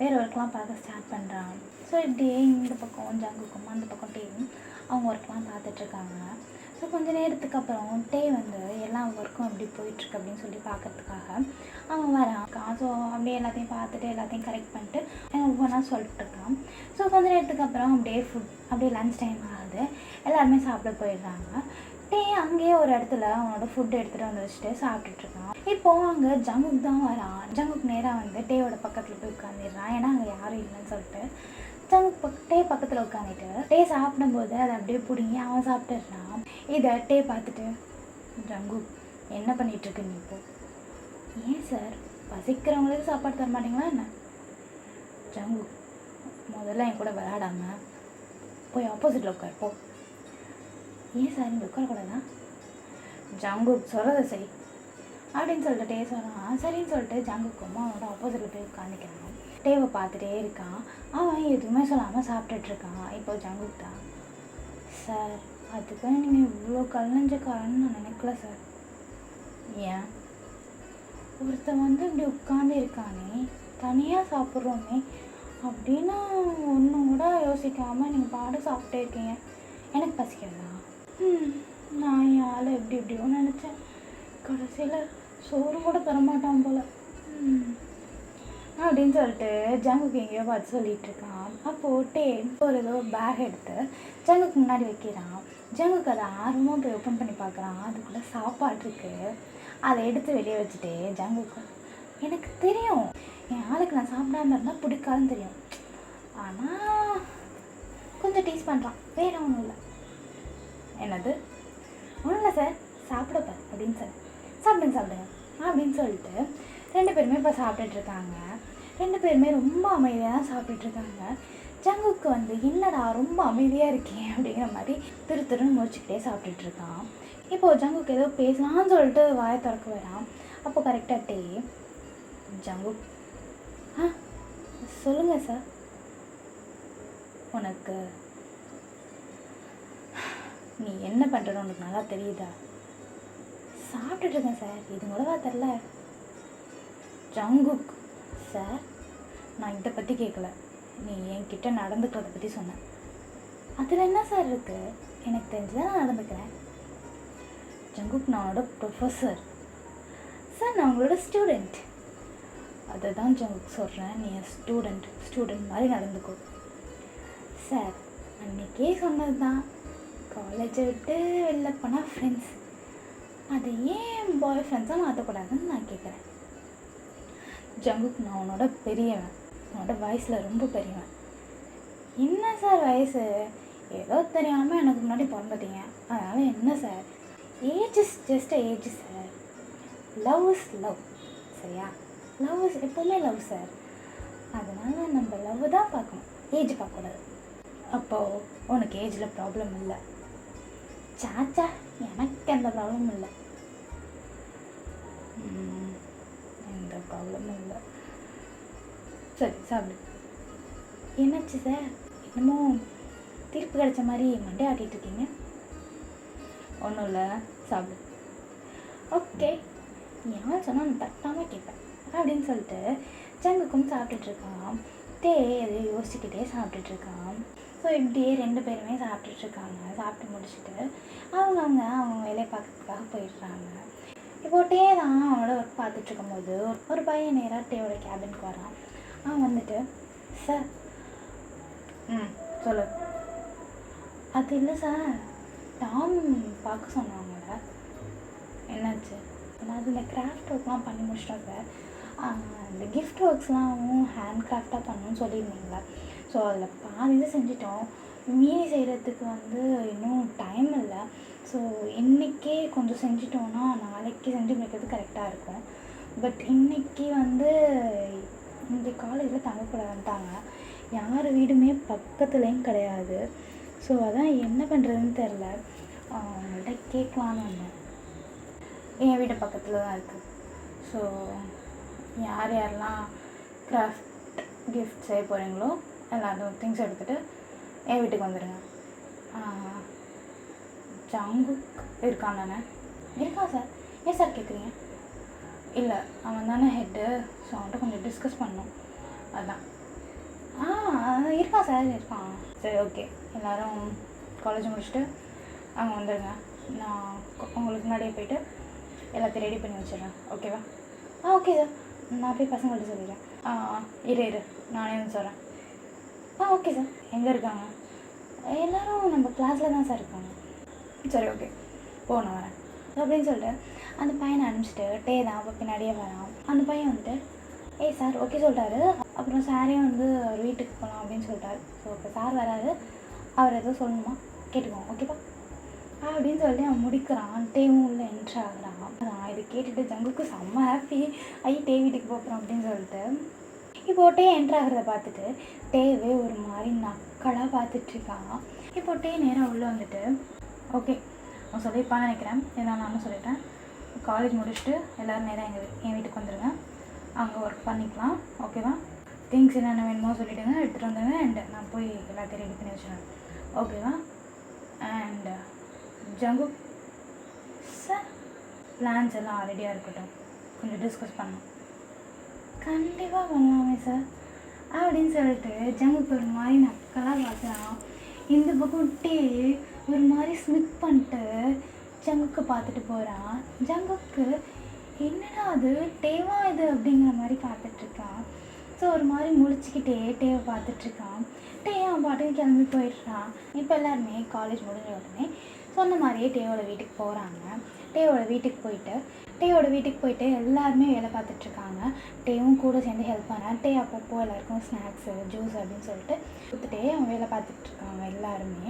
வேறு ஒர்க்லாம் பார்க்க ஸ்டார்ட் பண்ணுறான். ஸோ இப்படியே இந்த பக்கம் ஜங்குக்கும் அந்த பக்கம் டேவும் அவங்க ஒர்க்லாம் பார்த்துட்ருக்காங்க. ஸோ கொஞ்சம் நேரத்துக்கு அப்புறம் டே வந்து எல்லா ஒர்க்கும் எப்படி போயிட்டுருக்கு அப்படின்னு சொல்லி பார்க்கறதுக்காக அவன் வரான். ஸோ அப்படியே எல்லாத்தையும் பார்த்துட்டு எல்லாத்தையும் கரெக்ட் பண்ணிட்டு ஒவ்வொன்றா சொல்லிட்டுருக்கான். ஸோ கொஞ்சம் நேரத்துக்கு அப்புறம் அப்படியே லன்ச் டைம் ஆகுது, எல்லாருமே சாப்பிட போயிடுறாங்க. டே அங்கேயே ஒரு இடத்துல அவனோட ஃபுட் எடுத்துகிட்டு வந்து வச்சுட்டு சாப்பிட்டுட்ருக்கான். இப்போது அங்கே ஜங்குக் தான் வரான். ஜங்குக் நேராக வந்து டேயோட பக்கத்தில் போய் உட்காந்துடுறான், ஏன்னா அங்கே யாரும் இல்லைன்னு சொல்லிட்டு. டே பக்கத்தில் உட்காந்துட்டு டே சாப்பிடும்போது அதை அப்படியே பிடிங்கி அவன் சாப்பிட்டுடுறான். இதை டே பார்த்துட்டு, ஜங்குக் என்ன பண்ணிகிட்ருக்கு நீ இப்போ, ஏன் சார் பசிக்கிறவங்களுக்கு சாப்பாடு தர மாட்டீங்களா என்ன, ஜங்குக் முதல்ல என் கூட விளையாடாமல் போய் ஆப்போசிட்டில் உட்கார் போ, ஏன் சார் இங்கே உட்காரக்கூடாதா, ஜங்குக் சொல்கிறத சரி அப்படின்னு சொல்லிட்டு டே சொன்னான். சரின்னு சொல்லிட்டு ஜங்குக்கும் அவனோட ஆப்போசிட்டில் போய் உட்காந்துக்கிறான். டேவை பார்த்துட்டே இருக்கான், அவன் எதுவுமே சொல்லாமல் சாப்பிட்டுட்ருக்கான். இப்போ ஜங்குக் தான், சார் அதுக்காக நீங்கள் இவ்வளோ கல்லஞ்சக்காரன்னு நான் நினைக்கல சார், ஏன் ஒருத்தன் வந்து இப்படி உட்காந்து இருக்கானே தனியாக சாப்பிட்றோமே அப்படின்னு ஒன்றும் கூட யோசிக்காமல் நீங்கள் பாடு சாப்பிட்டே இருக்கீங்க, எனக்கு பசிக்கிறதா, நான் என் ஆளை எப்படியோ நினச்சேன், கடைசியில் சோறு கூட தரமாட்டான் போல் அப்படின்னு சொல்லிட்டு ஜங்குக்கு எங்கேயோ பார்த்து சொல்லிகிட்ருக்கான். அப்போது டே ஏதோ பேக் எடுத்து ஜங்குக்கு முன்னாடி வைக்கிறான். ஜங்குக்கு அதை ஆர்வமாக போய் ஓப்பன் பண்ணி பார்க்குறான். அதுக்குள்ளே சாப்பாடு இருக்குது. அதை எடுத்து வெளியே வச்சுட்டு ஜங்குக்கு, எனக்கு தெரியும் என் ஆளுக்கு நான் சாப்பிடாம இருந்தால் பிடிக்காதுன்னு தெரியும், ஆனால் கொஞ்சம் டீஸ் பண்ணுறான், வேறு ஒன்றும் இல்லை, என்னது ஒன்றும் இல்லை சார் சாப்பிடப்பார் அப்படின்னு சொல்லி சாப்பிடுங்க அப்படின்னு சொல்லிட்டு 2 பேருமே இப்போ சாப்பிட்டுட்ருக்காங்க. 2 பேருமே ரொம்ப அமைதியாக தான் சாப்பிட்டுட்ருக்காங்க. ஜங்குக்கு வந்து என்னடா ரொம்ப அமைதியாக இருக்கேன் அப்படிங்கிற மாதிரி திருன்னு முடிச்சுக்கிட்டே சாப்பிட்டுட்ருக்கான். இப்போது ஜங்குக்கு ஏதோ பேசலான்னு சொல்லிட்டு வாயை திறக்க வரான். அப்போ கரெக்டாக டே, ஜங்குக் சொல்லுங்கள் சார், உனக்கு நீ என்ன பண்ணுறன்னு உனக்கு நல்லா தெரியுதா, சாப்பிட்டுட்ருக்கேன் சார், இது கூடவா தெரில, ஜங்குக் சார் நான் இதை பற்றி கேட்கல, நீ என்கிட்ட நடந்துக்கிறத பற்றி சொன்னேன், அதில் என்ன சார் இருக்குது, எனக்கு தெரிஞ்சுதான் நான் நடந்துக்கிறேன், ஜங்குக் நான் உன்னோட ப்ரொஃபஸர் சார், நான் உங்களோட ஸ்டூடெண்ட், அதை தான் ஜங்குக் சொல்கிறேன், நீ ஸ்டூடெண்ட் மாதிரி நடந்துக்கோ சார், அன்றைக்கே சொன்னது தான், காலேஜை விட்டு வெளில போனால் ஃப்ரெண்ட்ஸ், அதை ஏன் பாய் ஃப்ரெண்ட்ஸாக மாற்றக்கூடாதுன்னு நான் கேட்குறேன், ஜங்குக் நான் உன்னோட பெரியவன், உன்னோட வயசில் ரொம்ப பெரியவன், என்ன சார் வயசு ஏதோ தெரியாமல் எனக்கு முன்னாடி பிறந்துட்டீங்க, அதனால் என்ன sir, age is just age sir, love is love சரியா, லவ் இஸ் எப்போவுமே லவ் சார், அதனால் நம்ம லவ் தான் பார்க்கணும், ஏஜ் பார்க்கக்கூடாது, அப்போது உனக்கு ஏஜில் ப்ராப்ளம் இல்லை, சாச்சா எனக்கு எந்த ப்ராப்ளமும் இல்லை, எந்த ப்ராப்ளமும் இல்லை, சரி சாப்பிடு, என்னாச்சு சார் என்னமோ தீர்ப்பு கிடைச்ச மாதிரி மண்டே ஆட்டிகிட்டு இருக்கீங்க, ஒன்றும் இல்லை சாப்பிடு, ஓகே யார் சொன்னால் நான் தட்டாமல் கேட்பேன் அப்படின்னு சொல்லிட்டு ஜங்குக்கும் சாப்பிட்டுட்ருக்கான். டே எது யோசிச்சுக்கிட்டே சாப்பிட்டுட்ருக்கான். ஸோ இப்படியே 2 பேருமே சாப்பிட்டுட்ருக்காங்க. சாப்பிட்டு முடிச்சுட்டு அவங்க வேலையை பார்க்கறதுக்காக போயிடுறாங்க. இப்போது டே தான் அவனோட ஒர்க் பார்த்துட்ருக்கும்போது ஒரு பையன் நேராக டேயோட கேபினுக்கு வரான். அவன் வந்துட்டு, சார் சொல்லு, அது இல்லை சார் டாம் பார்க்க சொன்னாங்கள, என்னாச்சு, நான் இந்த கிராஃப்ட் ஒர்க்லாம் பண்ணி முடிச்சிட்டோம் சார், இந்த கிஃப்ட் ஒர்க்ஸ்லாம் ஹேண்ட் கிராஃப்டாக பண்ணணும்னு சொல்லியிருந்தீங்களா, ஸோ அதில் பாதி இது செஞ்சிட்டோம், மீதி செய்கிறதுக்கு வந்து இன்னும் டைம் இல்லை, ஸோ இன்றைக்கே கொஞ்சம் செஞ்சிட்டோன்னா நாளைக்கு செஞ்சு முடிக்கிறது கரெக்டாக இருக்கும், பட் இன்றைக்கி வந்து இந்த காலேஜில் தங்கக்கூடாதுன்ட்டாங்க, யார் வீடுமே பக்கத்துலேயும் கிடையாது, ஸோ அதான் என்ன பண்ணுறதுன்னு தெரில, அவங்கள்ட்ட கேட்கலான்னு வந்தேன், என் வீட்டு பக்கத்தில் தான் இருக்குது, ஸோ யார் யாரெல்லாம் கிராஃப்ட் கிஃப்ட் செய்ய போகிறீங்களோ எல்லாரும் திங்ஸ் எடுத்துகிட்டு என் வீட்டுக்கு வந்துடுங்க. ஜங்குக் இருக்கான் தானே? இருக்கான் சார். ஏன் சார் கேட்குறீங்க? இல்லை, அவன் தானே ஹெட்டு. ஸோ அவன்கிட்ட கொஞ்சம் டிஸ்கஸ் பண்ணணும், அதுதான். இருக்கான் சார், இருக்கான். சரி, ஓகே. எல்லோரும் காலேஜ் முடிச்சுட்டு அங்கே வந்துடுங்க. நான் உங்களுக்கு முன்னாடியே போய்ட்டு எல்லாத்தையும் ரெடி பண்ணி வச்சிடுறேன். ஓகேவா? Okay sir. நான் போய் பசங்கள்ட்ட சொல்லிடுறேன். இரு நானே வந்து சொல்கிறேன். Okay sir. எங்கே இருக்காங்க? எல்லோரும் நம்ம கிளாஸில் தான் சார் இருக்காங்க. சரி, ஓகே, நான் வரேன் அப்படின்னு சொல்லிட்டு அந்த பையனை அனுப்பிச்சிட்டு டே தான் அப்போ பின்னாடியே வரான். அந்த பையன் வந்துட்டு சார் ஓகே சொல்லிட்டாரு. அப்புறம் சாரையும் வந்து ஒரு வீட்டுக்கு போகலாம் அப்படின்னு சொல்லிட்டாரு. ஸோ இப்போ சார் வராது, அவர் எதுவும் சொல்லணுமா கேட்டுக்குவோம், ஓகேப்பா அப்படின்னு சொல்லிட்டு அவன் முடிக்கிறான். டேவும் உள்ள என்ட்ரு ஆகுறான். இதை கேட்டுட்டு ஜங்குக்கு செம்ம ஹாப்பி. டே வீட்டுக்கு போகிறோம் அப்படின்னு சொல்லிட்டு இப்போ டே என்ட்ரு ஆகிறத பார்த்துட்டு டேவே ஒரு மாதிரி நக்கலாக பார்த்துட்ருக்கான். இப்போ டே நேராக உள்ளே வந்துட்டு ஓகே அவன் சொல்லியிருப்பான்னு நினைக்கிறேன், எல்லாம் நானும் சொல்லிட்டேன். காலேஜ் முடிச்சுட்டு எல்லோரும் நேராக என் வீட்டுக்கு வந்துடுங்க, அங்கே ஒர்க் பண்ணிக்கலாம், ஓகேவா? திங்ஸ் என்னென்ன வேணுமோ சொல்லிவிடுங்க, எடுத்துகிட்டு வந்துடுங்க. அண்ட் நான் போய் எல்லாத்தையும் ரெடி பண்ணி வச்சுருவேன், ஓகேவா? அண்ட் ஜங்குக் சார் பிளான்ஸ் எல்லாம் ரெடியாக இருக்கட்டும், கொஞ்சம் டிஸ்கஸ் பண்ணணும். கண்டிப்பாக பண்ணலாமே சார் அப்படின்னு சொல்லிட்டு ஜங்குக்கு ஒரு மாதிரி நக்கலாக பார்க்குறான். இந்த பக்கம் டே ஒரு மாதிரி ஸ்மித் பண்ணிட்டு ஜங்குக்கு பார்த்துட்டு போகிறான். ஜங்குக்கு என்னடா அது டேவா இது அப்படிங்கிற மாதிரி பார்த்துட்ருக்கான். ஸோ ஒரு மாதிரி முழிச்சிக்கிட்டே டேவை பார்த்துட்ருக்கான். டே அவன் பாட்டுக்கு கிளம்பி போயிடுறான். இப்போ எல்லாருமே காலேஜ் முடிஞ்ச உடனே சொன்ன மாதிரியே டேவோட வீட்டுக்கு போகிறாங்க. டேவோட வீட்டுக்கு போயிட்டு எல்லாருமே வேலை பார்த்துட்ருக்காங்க. டேவும் கூட சேர்ந்து ஹெல்ப் பண்ணான். டே அப்பப்போ எல்லாருக்கும் ஸ்நாக்ஸு ஜூஸ் அப்படின்னு சொல்லிட்டு கொடுத்துட்டே அவன் வேலை பார்த்துட்ருக்காங்க எல்லாருமே.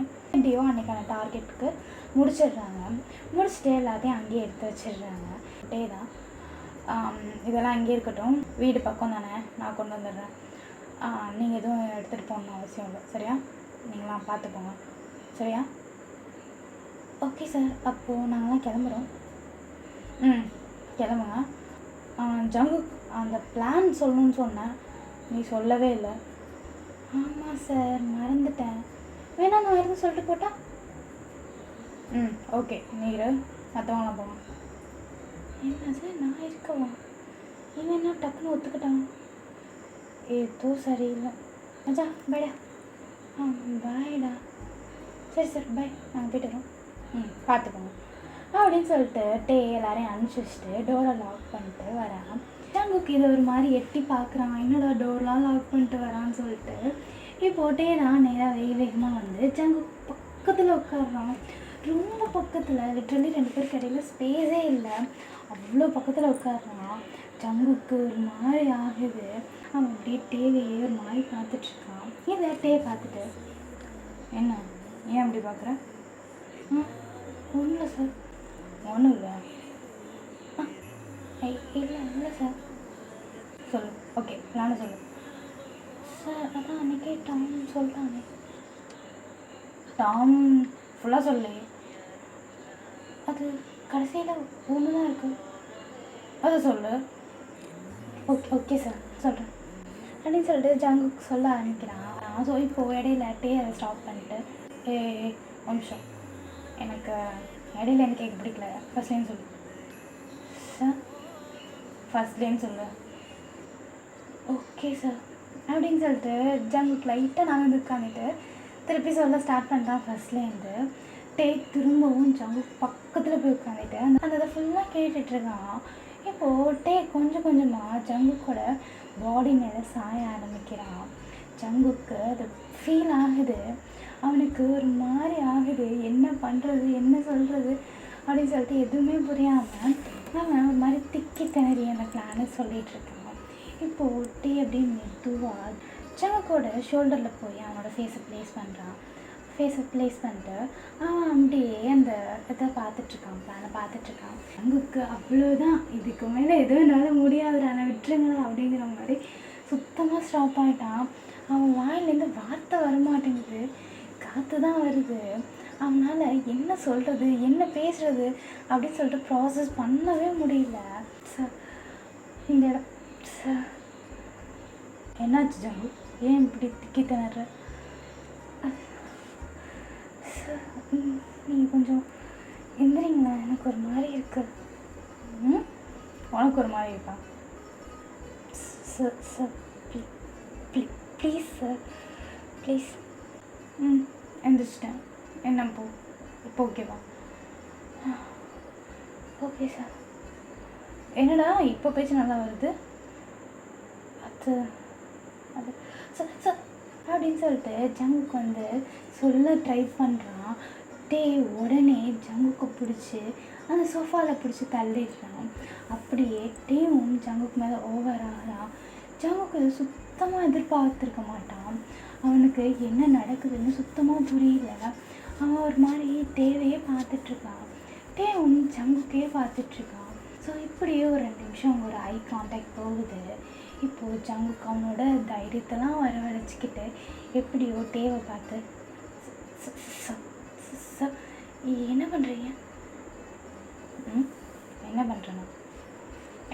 டேவும் அன்றைக்கான டார்கெட்டுக்கு முடிச்சுட்டு எல்லாத்தையும் அங்கேயே எடுத்து வச்சிடுறாங்க. டே தான் இதெல்லாம் அங்கேயே இருக்கட்டும், வீடு பக்கம் தானே, நான் கொண்டு வந்துடுறேன். நீங்கள் எதுவும் எடுத்துகிட்டு போகணுன்னு அவசியம் இல்லை, சரியா? நீங்களாம் பார்த்துப்போங்க, சரியா? Okay sir. அப்போது நாங்களாம் கிளம்புறோம். கிளம்புங்க. ஜங்குக் அந்த பிளான் சொல்லணும்னு சொன்னேன், நீ சொல்லவே இல்லை. ஆமாம் சார், மறந்துட்டேன். வேணா நான் எதுவும் சொல்லிட்டு போட்டா? ஓகே, நீர் மற்றவங்களாம் போங்க. என்ன சார் நான் இருக்கவா? இவன் என்ன டக்குன்னு ஒத்துக்கிட்டான்? ஏதோ சரியில்லை. மச்சா பாய்டா. பாய்டா. சரி சார் பாய், நாங்கள் போய்ட்டு வரோம். பார்த்துக்கோங்க அப்படின்னு சொல்லிட்டு டே எல்லாரையும் அனுப்பிச்சி வச்சுட்டு டோரை லாக் பண்ணிட்டு வரான். ஜங்குக்கு இதை ஒரு மாதிரி எட்டி பார்க்குறான், என்னடா டோர்லாம் லாக் பண்ணிட்டு வரான்னு சொல்லிட்டு. இப்போ டே தான் நேராக வேகமாக வந்து ஜங்குக்கு பக்கத்தில் உட்காடுறான். ரொம்ப பக்கத்தில், லிட்ரலி 2 பேருக்கு இடையில ஸ்பேஸே இல்லை, அவ்வளோ பக்கத்தில் உட்காடுறான். ஜங்குக்கு ஒரு மாதிரி ஆகுது. அவன் அப்படியே டேவையே ஒரு மாதிரி பார்த்துட்ருக்கான். இதை டே பார்த்துட்டு என்ன ஏன் அப்படி பார்க்குறேன்? ஒன்றும் இல்லை சார். ஒன்றும் இல்லை. இல்லை சார். சொல்லு. ஓகே, நானும் சொல்லு சார். அதான் அன்றைக்கே டாம் சொல்லிட்டானே. டாம் ஃபுல்லாக சொல்லு. அது கடைசியில் ஒன்று தான் இருக்குது, அதை சொல்லு. ஓகே சார், சொல்கிறேன் அப்படின்னு சொல்லிட்டு ஜங்குக்கு சொல்ல ஆரம்பிக்கிறான். ஸோ இப்போது இடையில டே அதை ஸ்டாப் பண்ணிட்டு ஒரு நிமிஷம், எனக்கு இடையில எனக்கு கேட்க பிடிக்கல, ஃபர்ஸ்ட்லேன்னு சொல்லு சார். ஃபர்ஸ்ட்லேன்னு சொல்லு. ஓகே சார் அப்படின்னு சொல்லிட்டு ஜங்குக்கு லைட்டாக நான் வந்து உட்காந்துட்டு திருப்பி சொல்ல ஸ்டார்ட் பண்ணுறான் ஃபர்ஸ்ட்லேருந்து. டே திரும்பவும் ஜங்குக்கு பக்கத்தில் போய் உட்காந்துட்டு அந்த இதை ஃபுல்லாக கேட்டுட்ருக்கான். இப்போது டே கொஞ்சம் கொஞ்சமாக ஜங்குக்கோட பாடி மேலே சாய ஆரம்பிக்கிறான். ஜங்குக்கு அது ஃபீல் ஆகுது, அவனுக்கு ஒரு மாதிரி ஆகுது. என்ன பண்ணுறது என்ன சொல்கிறது அப்படின்னு சொல்லிட்டு எதுவுமே புரியாமல் அவன் ஒரு மாதிரி திக்கி திணறி அந்த பிளானை சொல்லிகிட்ருக்கான். இப்போது டே அப்படின்னு மெதுவாக ஜங்குக்கோட ஷோல்டரில் போய் அவனோட ஃபேஸை ப்ளேஸ் பண்ணிட்டு அவன் அப்படியே அந்த இதை பார்த்துட்ருக்கான், பிளானை பார்த்துட்ருக்கான். ஜங்குக்கு அவ்வளோதான், இதுக்கு மேலே எதுவும் என்னால் முடியாதுடான விட்டுருங்க அப்படிங்கிற மாதிரி சுத்தமாக ஸ்டாப் ஆகிட்டான். அவன் வாயிலேருந்து வார்த்தை வரமாட்டேங்குது, காற்று தான் வருது. அவனால் என்ன சொல்கிறது என்ன பேசுகிறது அப்படின்னு சொல்லிட்டு ப்ராசஸ் பண்ணவே முடியல. சார் இந்த இடம் என்னாச்சு ஜங்கு? ஏன் இப்படி திக்கி திணற? நீங்கள் கொஞ்சம் எந்திரிங்களா? எனக்கு ஒரு மாதிரி இருக்கு. உனக்கு ஒரு மாதிரி இருக்கா? Sir sir please sir please. எந்திரிச்சிட்டேன். என்ன இப்போ ஓகேவா? Okay sir. என்னடா இப்போ பேச்சு நல்லா வருது? அது சார் சார் அப்படின்னு சொல்லிட்டு ஜங்குக்கு வந்து சொல்ல ட்ரை பண்ணுறான். உடனே ஜங்குக்கு பிடிச்சி அந்த சோஃபாவில் பிடிச்சி தள்ளிடுறான். அப்படியே டேவும் ஜங்குக்கு மேலே ஓவர் ஆகிறான். ஜங்குக்கு சுத்தமாக எதிர்பார்த்துருக்க மாட்டான். அவனுக்கு என்ன நடக்குதுன்னு சுத்தமாக புரியல. அவன் ஒரு மாதிரி தேவையே பார்த்துட்ருக்கான். டேவும் ஜங்குக்கே பார்த்துட்ருக்கான். ஸோ இப்படியே ஒரு 2 நிமிஷம் ஒரு ஐ கான்டாக்ட் போகுது. இப்போது ஜங்குக்கு அவனோட தைரியத்தெல்லாம் வரவழைச்சிக்கிட்டு எப்படியோ டேவை பார்த்து என்ன பண்ணுறீங்க?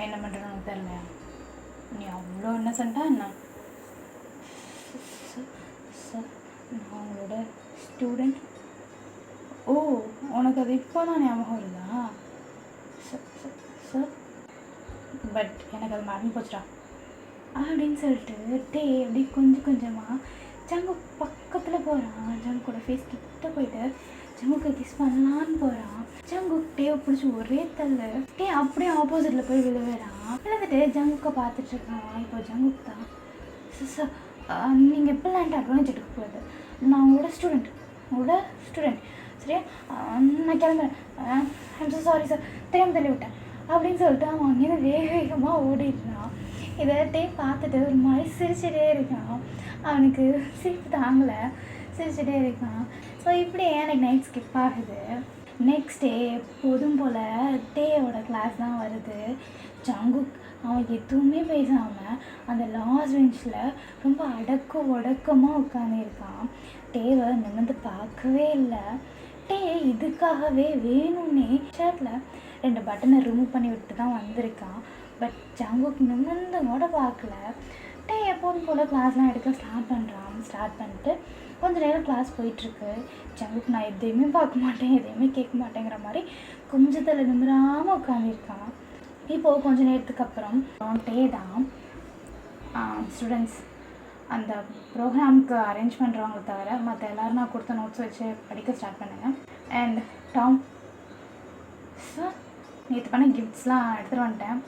என்ன பண்ணுறேன்னா தெரியல. நீ அவ்வளோ இன்னசென்ட்டா என்ன? சார் நான் உங்களோட ஸ்டூடெண்ட். ஓ, உனக்கு அது இப்போ தான் ஞாபகம் வருதா? சார் பட் எனக்கு அது மறந்து போச்சுடா அப்படின்னு சொல்லிட்டு அப்படி கொஞ்சம் கொஞ்சமாக ஜங்கு பக்கத்தில் போகிறான். ஜங்கு கூட ஃபேஸ் கிட்ட போயிட்டு ஜங்குக்கு கிஸ் பண்ணலான்னு போகிறான். ஜங்கு டேவை பிடிச்சி ஒரே தள்ளு. அப்படியே ஆப்போசிட்டில் போய் விழுவேறான். விழுந்துட்டு ஜங்குக்கை பார்த்துட்ருக்கான். இப்போ ஜங்குக்கு தான் சார் நீங்கள் எப்படிலான்ட்டு அட்வான்ஸ் எடுக்கக்கூடாது. நான் உங்களோட ஸ்டூடெண்ட் சரியா? நான் கிளம்புறேன். ஐம் ஸோ சாரி சார், தெரியாமல் தள்ளி விட்டேன் அப்படின்னு சொல்லிட்டு அவன் அங்கேருந்து வேகமாக ஓடிடுறான். இதை பார்த்துட்டு ஒரு மாதிரி சிரிச்சிட்டே இருக்கான். அவனுக்கு சிரிப்பு தாங்கலை, சிரிச்சிட்டே இருக்கான். ஸோ இப்படியே எனக்கு நைட் ஸ்கிப் ஆகுது. நெக்ஸ்ட் டே எப்போதும் போல் டேயோட கிளாஸ் தான் வருது. ஜங்குக் அவன் எதுவுமே பேசாமல் அந்த லாஸ்ட் பெஞ்சில் ரொம்ப ஒடக்கமாக உட்காந்துருக்கான். டேவை நிமிர்ந்து பார்க்கவே இல்லை. இதுக்காகவே வேணும்னே ஷர்ட்டில் 2 பட்டனை ரிமூவ் பண்ணி விட்டு தான் வந்திருக்கான். பட் ஜங்குக் நிமிர்ந்து கூட பார்க்கல. எப்போதும் போல் கிளாஸ்லாம் எடுக்க ஸ்டார்ட் பண்ணிட்டு கொஞ்சம் நேரம் கிளாஸ் போயிட்டுருக்கு. ஜங்குக் நான் எதையுமே பார்க்க மாட்டேன், எதையுமே கேட்க மாட்டேங்கிற மாதிரி கொஞ்சத்தில் நிமிராமல் உட்காந்துருக்கான். இப்போது கொஞ்சம் நேரத்துக்கு அப்புறம் தான் ஸ்டூடெண்ட்ஸ் அந்த ப்ரோக்ராமுக்கு அரேஞ்ச் பண்ணுறவங்க தவிர மற்ற எல்லோரும் நான் கொடுத்த நோட்ஸ் வச்சு படிக்க ஸ்டார்ட் பண்ணுங்கள். அண்ட் டாம் சார் நேற்று பண்ண கிஃப்ட்ஸ்லாம் எடுத்துகிட்டு வந்துட்டேன்.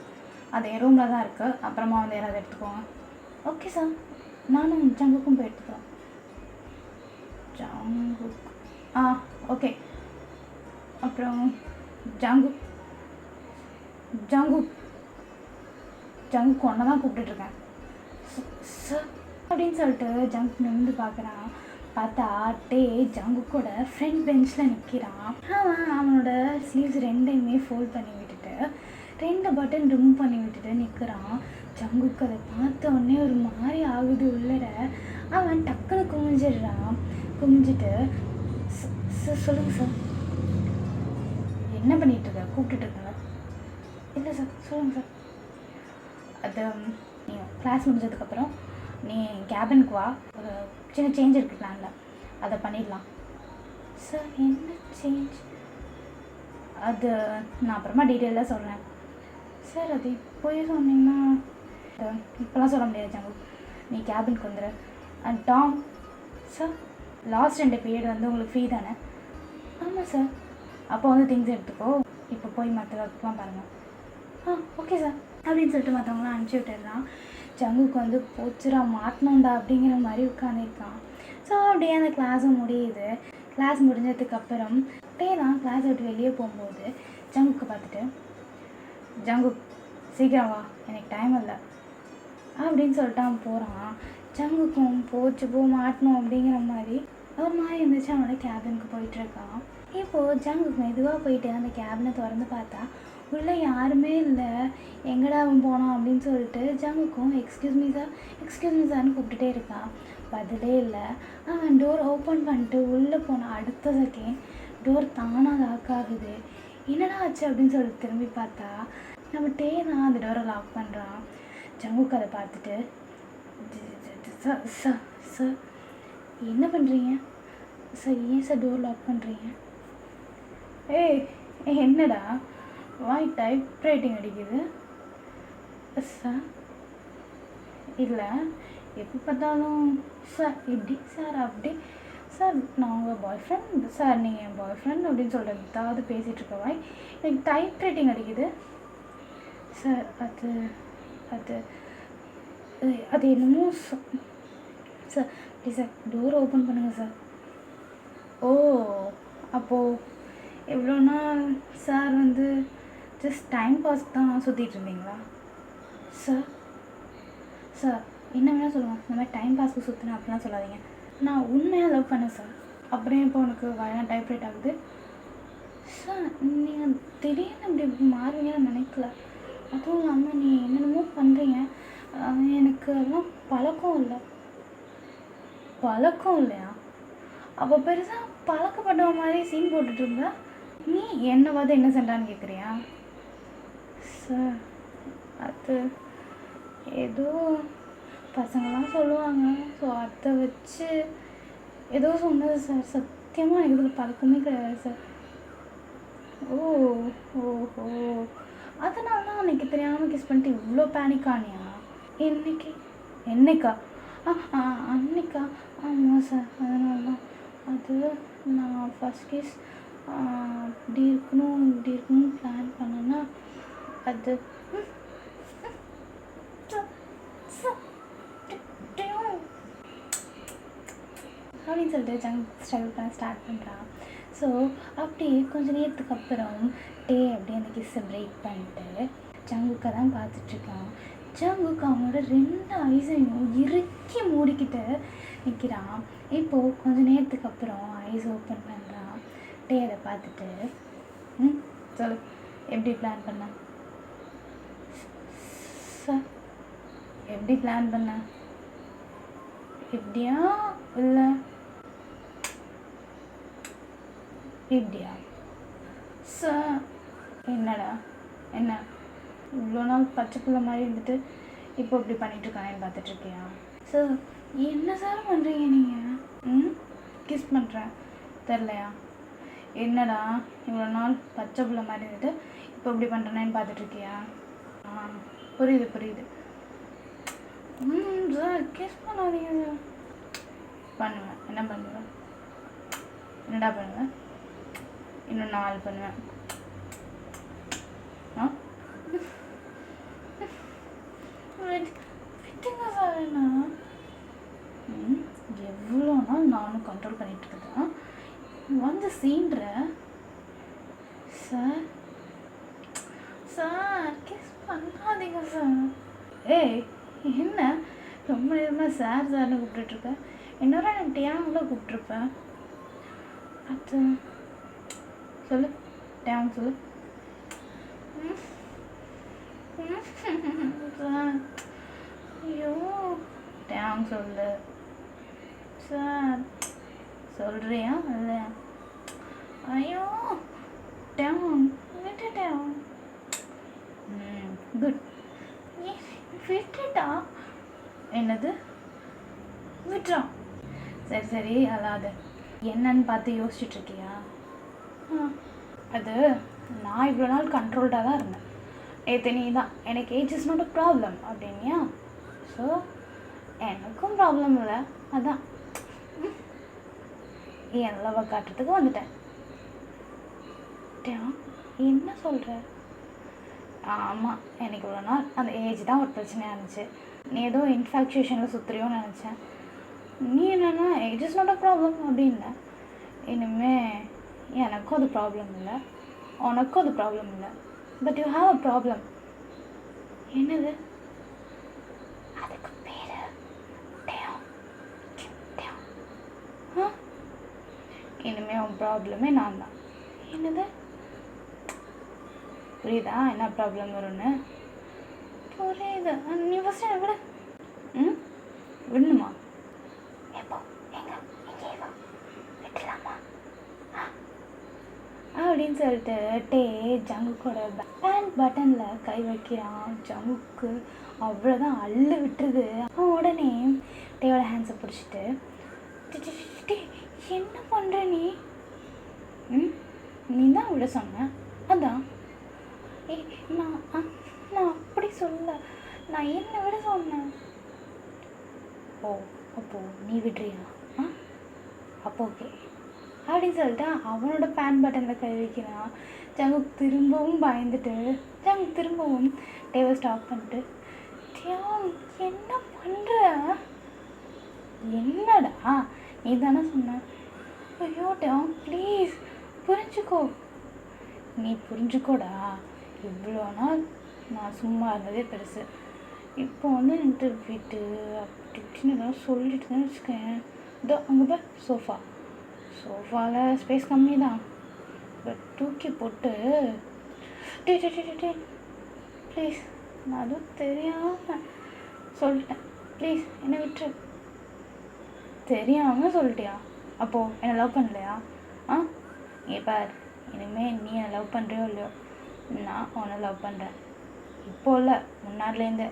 அது என் ரூமில் தான் இருக்குது. அப்புறமா வந்து யாராவது எடுத்துக்கோங்க. ஓகே சார், நானும் ஜங்குக்கும் போய் எடுத்துக்கிறோம். Jungkook okay. அப்புறம் ஜங்குக் ஒன்றை தான் கூப்பிட்டுட்ருக்கேன் சார் அப்படின்னு சொல்லிட்டு ஜங்குக் நின்று பார்க்குறான். பார்த்தா ஜங்குக்கோட ஃப்ரண்ட் பெஞ்சில் நிற்கிறான். அவனோட ஸ்லீவ்ஸ் 2யுமே ஃபோல்ட் பண்ணி விட்டுட்டு 2 பட்டன் ரிமூவ் பண்ணி விட்டுட்டு நிற்கிறான். ஜங்குக்கு அதை பார்த்த உடனே ஒரு மாதிரி ஆகுது உள்ளட. அவன் டக்குன்னு குமிஞ்சிடுறான். குமிஞ்சிட்டு சொல்லுங்கள் சார், என்ன பண்ணிகிட்ருக்க? கூப்பிட்டுட்ருக்கல? இல்லை சார், சொல்லுங்கள் சார். அது நீ கிளாஸ் முடிஞ்சதுக்கப்புறம் நீ கேபினுக்கு வா. ஒரு சின்ன சேஞ்ச் இருக்குது பிளானில், அதை பண்ணிடலாம். சார் என்ன சேஞ்ச்? அது நான் அப்புறமா டீட்டெயிலாக சொல்கிறேன் சார். அது இப்போயே சொன்னீங்கன்னா இப்போலாம் சொல்ல முடியாது ஜங்கு. நீ கேபினுக்கு வந்துடு. And Tom sir, last 2 period வந்து உங்களுக்கு ஃப்ரீ தானே? ஆமாம் சார். அப்போ வந்து திங்ஸ் எடுத்துக்கோ. இப்போ போய் மற்ற ஒர்க்லாம் பாருங்கள். ஓகே சார் அப்படின்னு சொல்லிட்டு மற்றவங்களாம் அனுப்பிச்சி விட்டுடுறான். ஜங்குக்கு வந்து போச்சுரா மாட்டணுண்டா அப்படிங்கிற மாதிரி உட்காந்துருக்கான். ஸோ அப்படியே அந்த கிளாஸும் முடியுது. கிளாஸ் முடிஞ்சதுக்கப்புறம் தான் கிளாஸ் விட்டு வெளியே போகும்போது ஜங்குக்கு பார்த்துட்டு, ஜங்குக் சீக்கிரம் வா, எனக்கு டைம் இல்லை அப்படின்னு சொல்லிட்டு அவன் போகிறான். ஜங்குக்கும் போச்சு மாட்டணும் அப்படிங்கிற மாதிரி ஒரு மாதிரி இருந்துச்சு. அவனோட கேபினுக்கு போயிட்டுருக்கான். இப்போது ஜங்குக்கு மெதுவாக போயிட்டு அந்த கேபினை திறந்து பார்த்தா உள்ளே யாருமே இல்லை. எங்கடா அவன் போனான் அப்படின்னு சொல்லிட்டு ஜங்குக்கும் எக்ஸ்கியூஸ் மீ சார்னு கூப்பிட்டுட்டே இருக்கான். பதிலே இல்லை. அவன் டோர் ஓப்பன் பண்ணிட்டு உள்ளே போனான். அடுத்த செகண்ட் டோர் தானாக லாக் ஆகுது. என்னடா ஆச்சு அப்படின்னு சொல்லிட்டு திரும்பி பார்த்தா நம்ம டே தான் அந்த டோரை லாக் பண்ணுறான். ஜங்குக் அதை பார்த்துட்டு, சார் சார் சார் என்ன பண்ணுறீங்க சார்? ஏன் சார் டோர் லாக் பண்ணுறீங்க? ஏய் என்னடா வாய் டைப் ரைட்டிங் அடிக்குது சார்? இல்லை எப்போ பார்த்தாலும் சார் இப்படி சார் அப்படி சார் நான் உங்கள் பாய் ஃப்ரெண்ட் சார், நீங்கள் என் பாய் ஃப்ரெண்ட் அப்படின்னு சொல்கிறது ஏதாவது பேசிகிட்டு இருக்கவாய் எனக்கு டைப் ரைட்டிங் அடிக்குது சார். அது அது அது என்னமோ sir please sir door open பண்ணுங்கள் சார். ஓ அப்போது எவ்வளோ நாள் சார் வந்து ஜஸ்ட் டைம் பாஸ்க்கு தான் சுற்றிட்டு இருந்தீங்களா சார்? சார் என்ன வேணால் சொல்லுவாங்க, இந்த மாதிரி டைம் பாஸ்க்கு சுற்றினேன் அப்படிலாம் சொல்லாதீங்க. நான் உண்மையாக லவ் பண்ணேன் சார். அப்புறம் இப்போ உனக்கு வயலாக டைப்ரைட் ஆகுது சார்? நீங்கள் திடீர்னு இப்படி மாறுவீங்கன்னு நினைக்கல. அதுவும் இல்லாமல் நீ என்னென்னமோ பண்ணுறீங்க, எனக்கு அதெல்லாம் பழக்கம் இல்லை. பழக்கம் இல்லையா? அப்போ பெருசாக பழக்கப்பட்ட மாதிரி சீன் போட்டுட்டு இருந்தா நீ என்னை பார்த்து என்ன சென்றான்னு கேட்குறியா சார்? அது ஏதோ பசங்களாம் சொல்லுவாங்க, ஸோ அதை வச்சு ஏதோ சொன்னது சார். சத்தியமாக எனக்கு இதில் பழக்கமே கிடையாது சார். ஓ ஓஹோ, அதனால தான் அன்றைக்கி தெரியாமல் கிஸ் பண்ணிட்டு இவ்வளோ பேனிக்கானியா? என்னைக்கா? அன்னைக்கா? ஆமாம் சார், அதனால தான். அது நான் ஃபஸ்ட் கிஸ் இப்படி இருக்கணும்னு பிளான் பண்ணேன்னா அது அப்படின்னு சொல்லிட்டு ஜங்க் ஸ்ட்ரகிள் பண்ண ஸ்டார்ட் பண்ணுறான். ஸோ அப்படியே கொஞ்சம் நேரத்துக்கு அப்புறம் டே அப்படியே அந்த கிஸ்ஸை பிரேக் பண்ணிட்டு ஜங்குக்கை தான் பார்த்துட்ருக்கான். ஜங்குக்கு அவனோட 2 ஐஸையும் இறுக்கி மூடிக்கிட்டு நிற்கிறான். இப்போது கொஞ்சம் நேரத்துக்கு அப்புறம் ஐஸ் ஓப்பன் பண்ணுறான். டே அதை பார்த்துட்டு சொல்லு எப்படி பிளான் பண்ண சார்? எப்படி பிளான் பண்ண? இப்படியா இல்லை இப்படியா சார்? என்னடா என்ன இவ்வளோ நாள் பச்சை பிள்ளை மாதிரி இருந்துட்டு இப்போ இப்படி பண்ணிகிட்ருக்கானேன்னு பார்த்துட்ருக்கியா சார்? என்ன சார் பண்ணுறீங்க நீங்கள்? கிஸ் பண்ணுறேன் தெரிலையா? என்னடா இவ்வளோ நாள் பச்சை பிள்ளை மாதிரி இருந்துட்டு இப்போ இப்படி பண்ணுறேன்னு பார்த்துட்ருக்கியா? புரியுது. சார் கிஸ் பண்ணாதீங்க சார். பண்ணுவேன். என்ன பண்ணுவேன்? என்னடா பண்ணுவேன்? இன்னும் 4 பண்ணுவேன். விட்டுங்க சார். என்ன எவ்வளோ நாள் நானும் கண்ட்ரோல் பண்ணிகிட்டு இருக்கேன், வந்து சீன்ற சார். சார் கிஸ் பண்ணாதீங்க சார். ஏய் என்ன ரொம்ப நேரமாக சார்னு கூப்பிட்டுட்ருக்கேன். இன்னொரு நான் டேங்கில் கூப்பிட்ருப்பேன். அது சொல்லு, டேங் சொல்லு. சார் ஐயோ டேங் சொல்லு சார். சொல்கிறியா இல்லையா? ஐயோ டேங் விட்டுட்டேன். குட். விட்டுட்டா? என்னது விட்டுறான்? சரி அல்லாது என்னன்னு பார்த்து யோசிச்சுட்ருக்கியா? அது நான் இவ்வளோ நாள் கண்ட்ரோல்டாக தான் இருந்தேன். நேற்று நீ தான் எனக்கு age is not a problem அப்படின்னியா? ஸோ எனக்கும் ப்ராப்ளம் இல்லை, அதான் என் லவ்வை காட்டுறதுக்கு வந்துட்டேன். என்ன சொல்கிற? ஆமாம், எனக்கு இவ்வளோ நாள் அந்த ஏஜ் தான் ஒரு பிரச்சனையாக இருந்துச்சு. நீ ஏதோ இன்ஃபேக்சுவேஷனில் சுற்றுறியோன்னு நினச்சேன். நீ என்னென்னா age is not a problem அப்படின்ன. இனிமேல் எனக்கும் அது ப்ராப்ளம் இல்லை, உனக்கும் அது ப்ராப்ளம் இல்லை. But you have a problem. என்னது? அதுக்கு பேர் இனிமேல் உன் ப்ராப்ளமே நான் தான். என்னது? புரியுதா என்ன ப்ராப்ளம் வரும்னு? புரியுது. நீ ஃபஸ்ட்டு என்ன விட. விடணுமா? எப்போ? எங்கே? இங்கே வா, விட்டுலாமா? அப்படின்னு அப்படின்னு சொல்லிட்டு டே ஜங்குக்கோட பேண்ட் பட்டனில் கை வைக்கிறான். ஜங்குக்கு அவ்வளோதான் அள்ளு விட்டுருது. அவன் உடனே டேயோட ஹேண்ட்ஸை பிடிச்சிட்டு டே என்ன பண்ணுற நீ? நீ தான் விட சொன்ன. அதான் நான் அப்படி சொல்ல, நான் என்ன விட சொன்னேன். ஓ அப்போது நீ விடுறியா? அப்போ ஓகே அப்படின்னு சொல்லிட்டு அவனோட பேண்ட் பட்டனில் கை வைக்கிறான். ஜங்குக் திரும்பவும் பயந்துட்டு திரும்பவும் டேவை ஸ்டாப் பண்ணிட்டு என்ன பண்ணுற? என்னடா நீ தானே சொன்ன? ஐயோ டேவ் ப்ளீஸ் புரிஞ்சுக்கோ. நீ புரிஞ்சுக்கோடா. இவ்வளோ நாள் நான் சும்மா இருந்ததே பெருசு. இப்போ வந்து என்கிட்ட வீட்டு அப்படி இப்படின்னு ஏதாவது சொல்லிட்டு தான் வச்சுக்கேன். இதோ அங்கே போய் சோஃபாவில் ஸ்பேஸ் கம்மி தான், பட் தூக்கி போட்டு டே டே டே டே ப்ளீஸ், நான் அதுவும் தெரியாமல் சொல்லிட்டேன், ப்ளீஸ் என்னை விட்டுரு. தெரியாமல் சொல்லிட்டியா? அப்போது என்னை லவ் பண்ணலையா? நீ பார், இனிமேல் நீ என்னை லவ் பண்ணுறியோ இல்லையோ, நான் உன்னை லவ் பண்ணுறேன். இப்போ இல்லை, முன்னாடிலேருந்து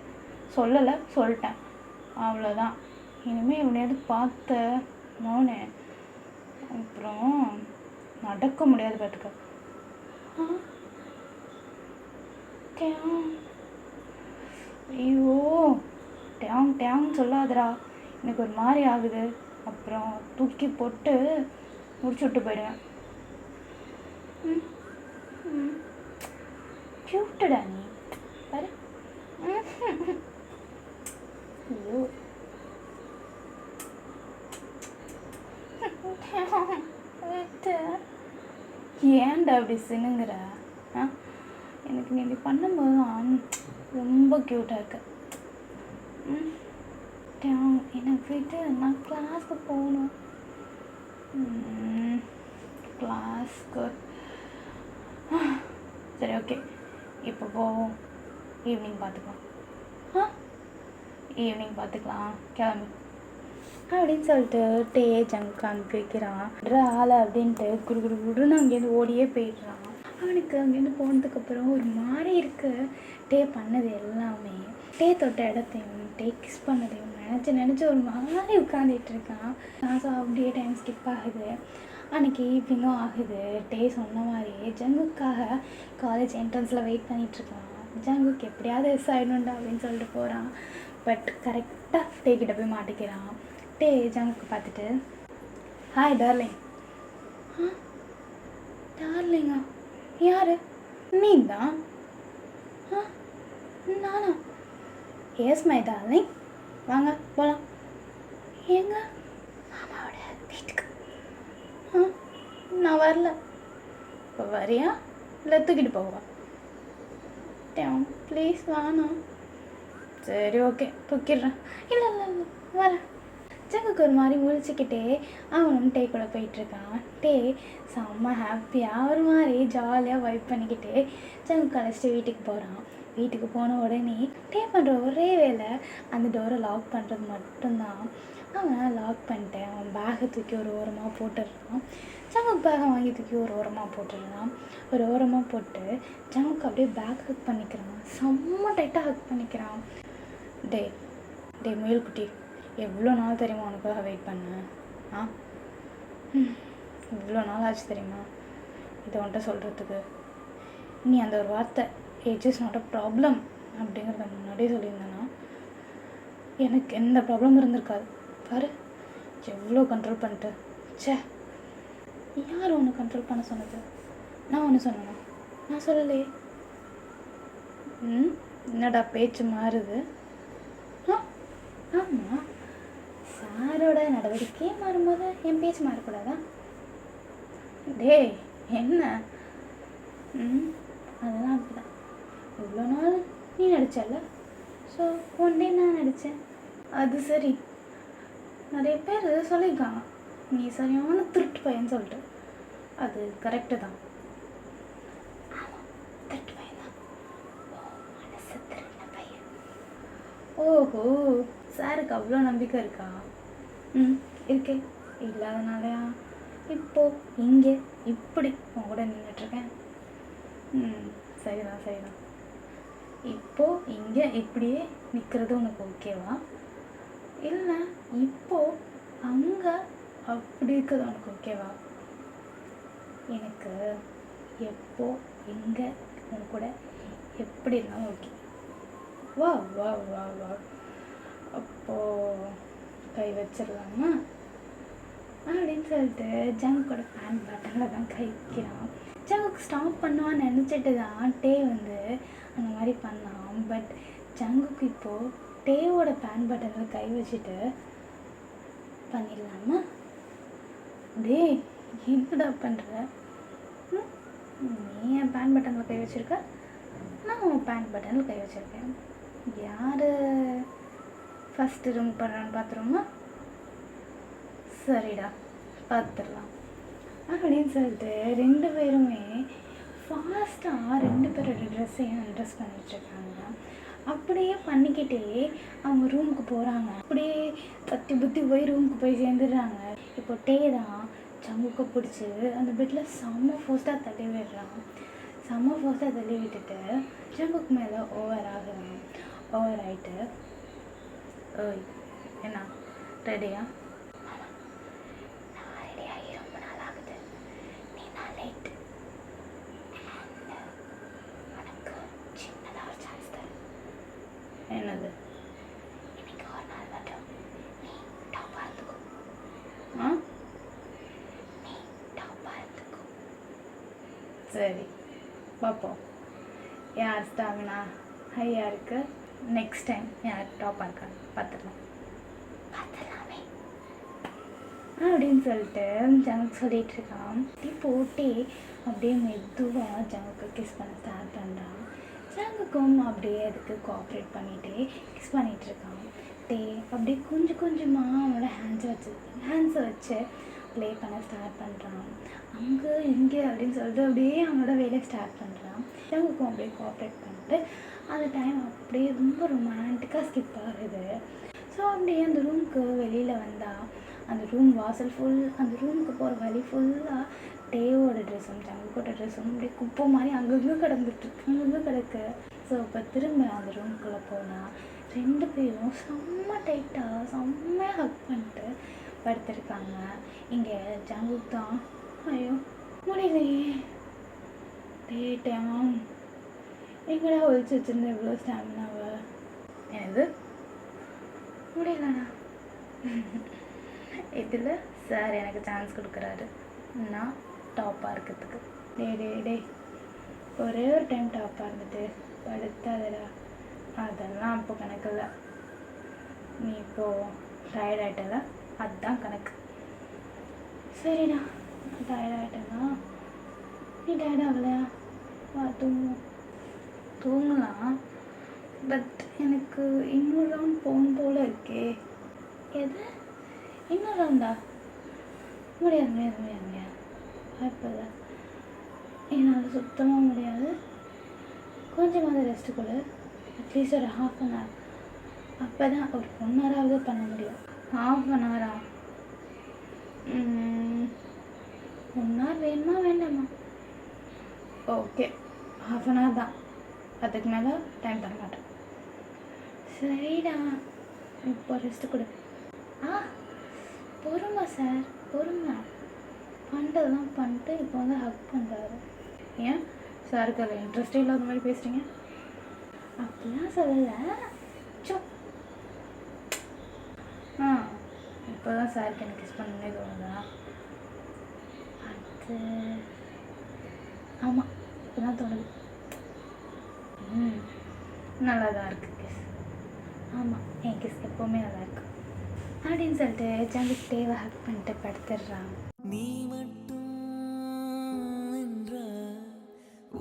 சொல்லலை, சொல்லிட்டேன், அவ்வளோதான். இனிமேல் இவனையாவது பார்த்த மௌனே அப்புறம் நடக்க முடியாது பார்த்துக்க. ஐயோ டேங்னு சொல்லாதடா, எனக்கு ஒரு மாதிரி ஆகுது. அப்புறம் தூக்கி போட்டு முடிச்சு விட்டு போயிடுவேன். கியூட்டடா நீ பாரு. ஐயோ ஏன்டா அப்படி சினுங்கிற? எனக்கு நீ இப்படி பண்ணும்போது தான் ரொம்ப க்யூட்டாக இருக்கு. என்னை விட்டு, நான் கிளாஸ்க்கு போகணும். கிளாஸ்க்கு சரி ஓகே, இப்போ போவோம். ஈவினிங் பார்த்துக்கலாம். ஈவினிங் பார்த்துக்கலாம், கிளம்பு அப்படின்னு சொல்லிட்டு டே ஜங்க் அனுப்பி வைக்கிறான். ஆளை அப்படின்ட்டு குடுன்னு அங்கேருந்து ஓடியே போயிடுறான். அவனுக்கு அங்கேருந்து போனதுக்கப்புறம் ஒரு மாதிரி இருக்கு. டே பண்ணது எல்லாமே, டே தொட்ட இடத்தையும் டே கிஸ் பண்ணதையும் நினச்சி ஒரு மாதிரி உட்காந்துட்டு இருக்கான். நான் அப்படியே டைம் ஸ்கிப் ஆகுது. அன்றைக்கி ஈவினிங்கும் ஆகுது. டே சொன்ன மாதிரியே ஜங்குக்காக காலேஜ் என்ட்ரன்ஸில் வெயிட் பண்ணிகிட்ருக்கான். ஜங்குக்கு எப்படியாவது மிஸ் ஆகிடணுண்டா அப்படின்னு சொல்லிட்டு போகிறான். பட் கரெக்டாக டே கிட்ட போய் மாட்டிக்கிறான். டே ஜங்குக்கு பார்த்துட்டு ஹாய் டார்லிங். டார்லிங்கா? யார்? நீ தான்? நானா? எஸ் மை டார்லிங், வாங்க போகலாம். எங்க? மாமாவோட வீட்டுக்கு. நான் வரல. இப்போ வரியா இல்லை தூக்கிட்டு போவா? ப்ளீஸ் வாண்ணா. சரி ஓகே தூக்கிடுறேன். இல்லை இல்லை இல்லை வரேன். ஜங்குக்கு ஒரு மாதிரி முழிச்சிக்கிட்டே அவனும் டே கூட போயிட்டுருக்கான். டே செம்ம ஹாப்பியாக ஒரு மாதிரி ஜாலியாக வைப் பண்ணிக்கிட்டே ஜங்கு கழிச்சிட்டு வீட்டுக்கு போகிறான். வீட்டுக்கு போன உடனே டே பண்ணுற ஒரே வேலை அந்த டோரை லாக் பண்ணுறது மட்டும்தான். அவன் லாக் பண்ணிட்டு அவன் பேகை தூக்கி ஒரு ஓரமாக போட்டுடுறான். ஜங்குக்கு பேகை வாங்கி தூக்கி ஒரு ஓரமாக போட்டுடுறான். ஒரு ஓரமாக போட்டு ஜங்குக்கு அப்படியே பேக் ஹக் பண்ணிக்கிறான். செம்ம டைட்டாக ஹக் பண்ணிக்கிறான். டே முயல்குட்டி, எவ்வளோ நாள் தெரியுமா உனக்காக வெயிட் பண்ணேன்? இவ்வளோ நாள் ஆச்சு தெரியுமா இதை உன்ட்ட சொல்கிறதுக்கு. நீ அந்த ஒரு வார்த்தை age is not a problem அப்படிங்கிறத முன்னாடியே சொல்லியிருந்தேன்னா எனக்கு எந்த ப்ராப்ளமும் இருந்திருக்காது. பாரு எவ்வளோ கண்ட்ரோல் பண்ணிட்டு. சே, யார் ஒன்று கண்ட்ரோல் பண்ண சொன்னது? நான் ஒன்று சொன்னேன்னா? நான் சொல்லலையே. என்னடா பேச்சு மாறுது? ஆமாம், சாரோட நடவடிக்கையே மாறும்போது என் பேச்சு மாறக்கூடாதா? டேய் என்ன? அதெல்லாம் அப்படிதான். இவ்வளோ நாள் நீ நடிச்சல, ஸோ ஒன் டே நான் நடித்தேன். அது சரி, நிறைய பேர் சொல்லியிருக்காங்க நீ சரியான திருட்டு பையன்னு சொல்லிட்டு. அது கரெக்டு தான். திருட்டு பையன் தான். மனசு திருட்ட பையன். ஓஹோ, சாருக்கு அவ்வளோ நம்பிக்கை இருக்கா? இருக்கே. இல்லாதனாலயா? இப்போது இங்கே இப்படி உன் கூட நின்றுட்டுருக்கேன். சரிதான் சரிதான். இப்போது இங்கே இப்படியே நிற்கிறது உனக்கு ஓகேவா? இல்லை இப்போது அங்கே அப்படி இருக்கிறது உனக்கு ஓகேவா? எனக்கு எப்போ எங்கே உன் கூட எப்படி இருந்தாலும் ஓகே. வா வா வா வா. அப்போது கை வச்சிடலாமா அப்படின்னு சொல்லிட்டு ஜங்குக்கோட பேண்ட் பட்டனில் தான் கை வைக்கிறான். ஜங்குக்கு ஸ்டாப் பண்ணுவான்னு நினச்சிட்டு தான் டே வந்து அந்த மாதிரி பண்ணான். பட் ஜங்குக்கு இப்போது டேவோட பேண்ட் பட்டனில் கை வச்சுட்டு பண்ணிடலாமா? டே என்னடா பண்ணுற? நீ என் பேண்ட் பட்டனில் கை வச்சுருக்க, நான் உன் பேண்ட் பட்டனில் கை வச்சுருக்கேன். யார் ஃபஸ்ட்டு ரூம் பண்ணுறான்னு பார்த்துருவோமா? சரிடா பார்த்துடலாம் அப்படின்னு சொல்லிட்டு 2 பேருமே ஃபாஸ்ட்டாக 2 பேரோட ட்ரெஸ்ஸையும் அட்ரெஸ் பண்ணிகிட்ருக்காங்க. அப்படியே பண்ணிக்கிட்டே அவங்க ரூமுக்கு போகிறாங்க. அப்படியே தத்தி புத்தி போய் ரூமுக்கு போய் சேர்ந்துடுறாங்க. இப்போ டே தான் ஜங்குக்கு பிடிச்சி அந்த பெட்டில் செம்ம ஃபோஸ்ட்டாக தள்ளி விடுறான். செம்ம ஃபோஸ்ட்டாக தள்ளி விட்டுட்டு ஜங்குக்கு மேலே ஓவர் ஆகுறான். ஓவர் ஆகிட்டு ஓய் என்ன ரெடியா? நான் ரெடியாகி ரொம்ப நாள் ஆகுது, நீ நான் லேட். உனக்கு சின்னதாக ஒரு சான்ஸ் தரேன். என்னது? இன்னைக்கு ஒரு நாள் மட்டும் நீ டாப்பாக இருந்துக்கோ. நீ டாப்பாக இருந்துக்கோ. சரி பார்ப்போம் யார் ஸ்டாமினா ஹையா இருக்கு. நெக்ஸ்ட் டைம் யார் டாப்பாக இருக்காங்க பார்த்துடலாமே அப்படின்னு சொல்லிட்டு ஜங்குக்கு சொல்லிட்டு இருக்கான். போட்டு அப்படியே மெதுவாக ஜங்குக்கு கிஸ் பண்ண ஸ்டார்ட் பண்ணுறான். ஜங்குக்கும் அப்படியே அதுக்கு கோஆப்ரேட் பண்ணிகிட்டே கிஸ் பண்ணிகிட்ருக்கான். டே அப்படியே கொஞ்சம் கொஞ்சமாக அவனோட ஹேண்ட்ஸை வச்சு ப்ளே பண்ண ஸ்டார்ட் பண்ணுறான். அங்கே இங்கே அப்படின்னு சொல்லிட்டு அப்படியே அவனோட வேலையை ஸ்டார்ட் பண்ணுறான். ஜங்குக்கும் அப்படியே கோஆப்ரேட் பண்ணிட்டு அந்த டைம் அப்படியே ரொம்ப ரொமான்டிக்காக ஸ்கிப் ஆகுது. ஸோ அப்படியே அந்த ரூமுக்கு வெளியில் வந்தால் அந்த ரூம் வாசல் அந்த ரூமுக்கு போகிற வழி ஃபுல்லாக டேவோட ட்ரெஸ்ஸும் ஜங்குக்கோட ட்ரெஸ்ஸும் அப்படியே குப்பை மாதிரி அங்கங்கே கிடக்கு. ஸோ இப்போ திரும்ப அந்த ரூமுக்குள்ளே போனால் 2 பேரும் செம்ம டைட்டாக செம்மையாக ஹக் பண்ணிட்டு படுத்துருக்காங்க. இங்கே ஜங்குக்கு தான் ஐயோ முடியலையே டேட்டாம் எங்கடா ஒழிச்சு வச்சுருந்தேன் இவ்வளோ ஸ்டாமினாவை. எனது முடியலண்ணா. இதில் சார் எனக்கு சான்ஸ் கொடுக்குறாரு நான் டாப்பாக இருக்கிறதுக்கு. டே ஒரே ஒரு டைம் டாப்பாக இருந்துட்டு படுத்தாதடா, அதெல்லாம் அப்போ கணக்கில்லை. நீ இப்போது டயர்ட் ஆகிட்டல, அதுதான் கணக்கு. சரிடா டயர்ட் ஆகிட்டேன்னா நீ டயர்ட் ஆகலையா? தூங்கலாம். பட் எனக்கு இன்னொரு ரவுண்ட் போகும் போல் இருக்கே. எது இன்னொரு ரவுண்டா? முடியாது வாய்ப்பில்லை, என்னால் சுத்தமாக முடியாது. கொஞ்சமாவது ரெஸ்ட்டு கொடு, அட்லீஸ்ட் ஒரு ½ அன் ஹவர். அப்போ தான் ஒரு 1 ஹவராவது பண்ண முடியும். ½ அன் ஹவரா? 1 ஹவர் வேணுமா வேண்டாமா? ஓகே ½ அன் ஹவர் தான், அதுக்கு மேலே டைம் தர மாட்டேன். சரிடா இப்போ ரெஸ்ட்டு கொடு. பொறுமை சார் பொறுமை. பண்ணுறதுலாம் பண்ணிட்டு இப்போ வந்து ஹக் பண்ணுறாரு. ஏன் சாருக்கு அதில் இன்ட்ரெஸ்டே இல்லாத மாதிரி பேசுகிறீங்க? அப்படிலாம் சொல்லலை. இப்போ தான் சாருக்கு எனக்கு கிஸ் பண்ணவே தோணுதா? அது ஆமாம் இப்போ தான் தோணுது. நல்லா தான் இருக்குது கிஸ். ஆமாம் என் கிஸ் எப்போவுமே நல்லா இருக்கு அப்படின்னு சொல்லிட்டு ஜங்குக்கு டேவை ஹக் பண்ணிட்டு படுத்துடுறான். நீ மட்டும்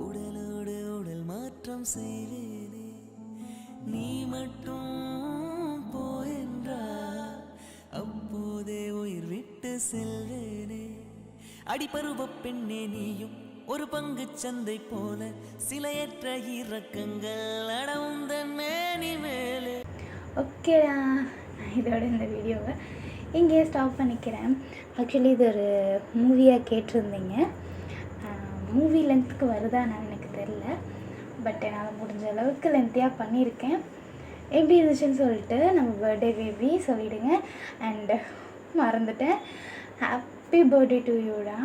உடலோடு உடல் மாற்றம் செய்வேனே, நீ மட்டும் போயென்றா அப்போதே உயிர் விட்டு செல்வேனே. அடிபருவ பெண்ணே நீயும் ஒரு பங்கு சந்தை போல சிலையற்ற இறக்கங்கள் அடவுந்தன் மேனி மேலே. ஓகேடா இதோட இந்த வீடியோவை இங்கேயே ஸ்டாப் பண்ணிக்கிறேன். ஆக்சுவலி இது ஒரு மூவியாக கேட்டிருந்தீங்க. மூவி லென்த்துக்கு வருதான்னு எனக்கு தெரில. பட் என்னால் முடிஞ்ச அளவுக்கு லென்த்தியாக பண்ணியிருக்கேன். எப்படி இருந்துச்சுன்னு சொல்லிட்டு நம்ம பர்த்டே பேபி சொல்லிவிடுங்க. அண்டு மறந்துட்டேன், ஹாப்பி பர்த்டே டு யூடா.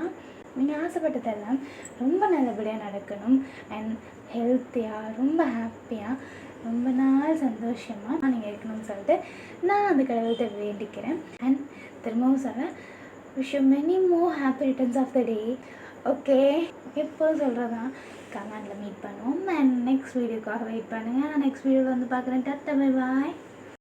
நீங்கள் ஆசைப்பட்டதெல்லாம் ரொம்ப நல்லபடியாக நடக்கணும். அண்ட் ஹெல்த்தியாக, ரொம்ப ஹாப்பியாக, ரொம்ப நாள் சந்தோஷமாக நீங்கள் இருக்கணும்னு சொல்லிட்டு நான் அந்த கடவுள்கிட்ட வேண்டிக்கிறேன். அண்ட் திரும்பவும் சொல்கிறேன், wish you many more happy returns of the day. Okay, எப்போ சொல்கிறதான் கமெண்டில் மீட் பண்ணுவோம். அண்ட் நெக்ஸ்ட் வீடியோக்காக வெயிட் பண்ணுங்கள். நான் நெக்ஸ்ட் வீடியோவில் வந்து பார்க்குறேன். Tata, bye bye.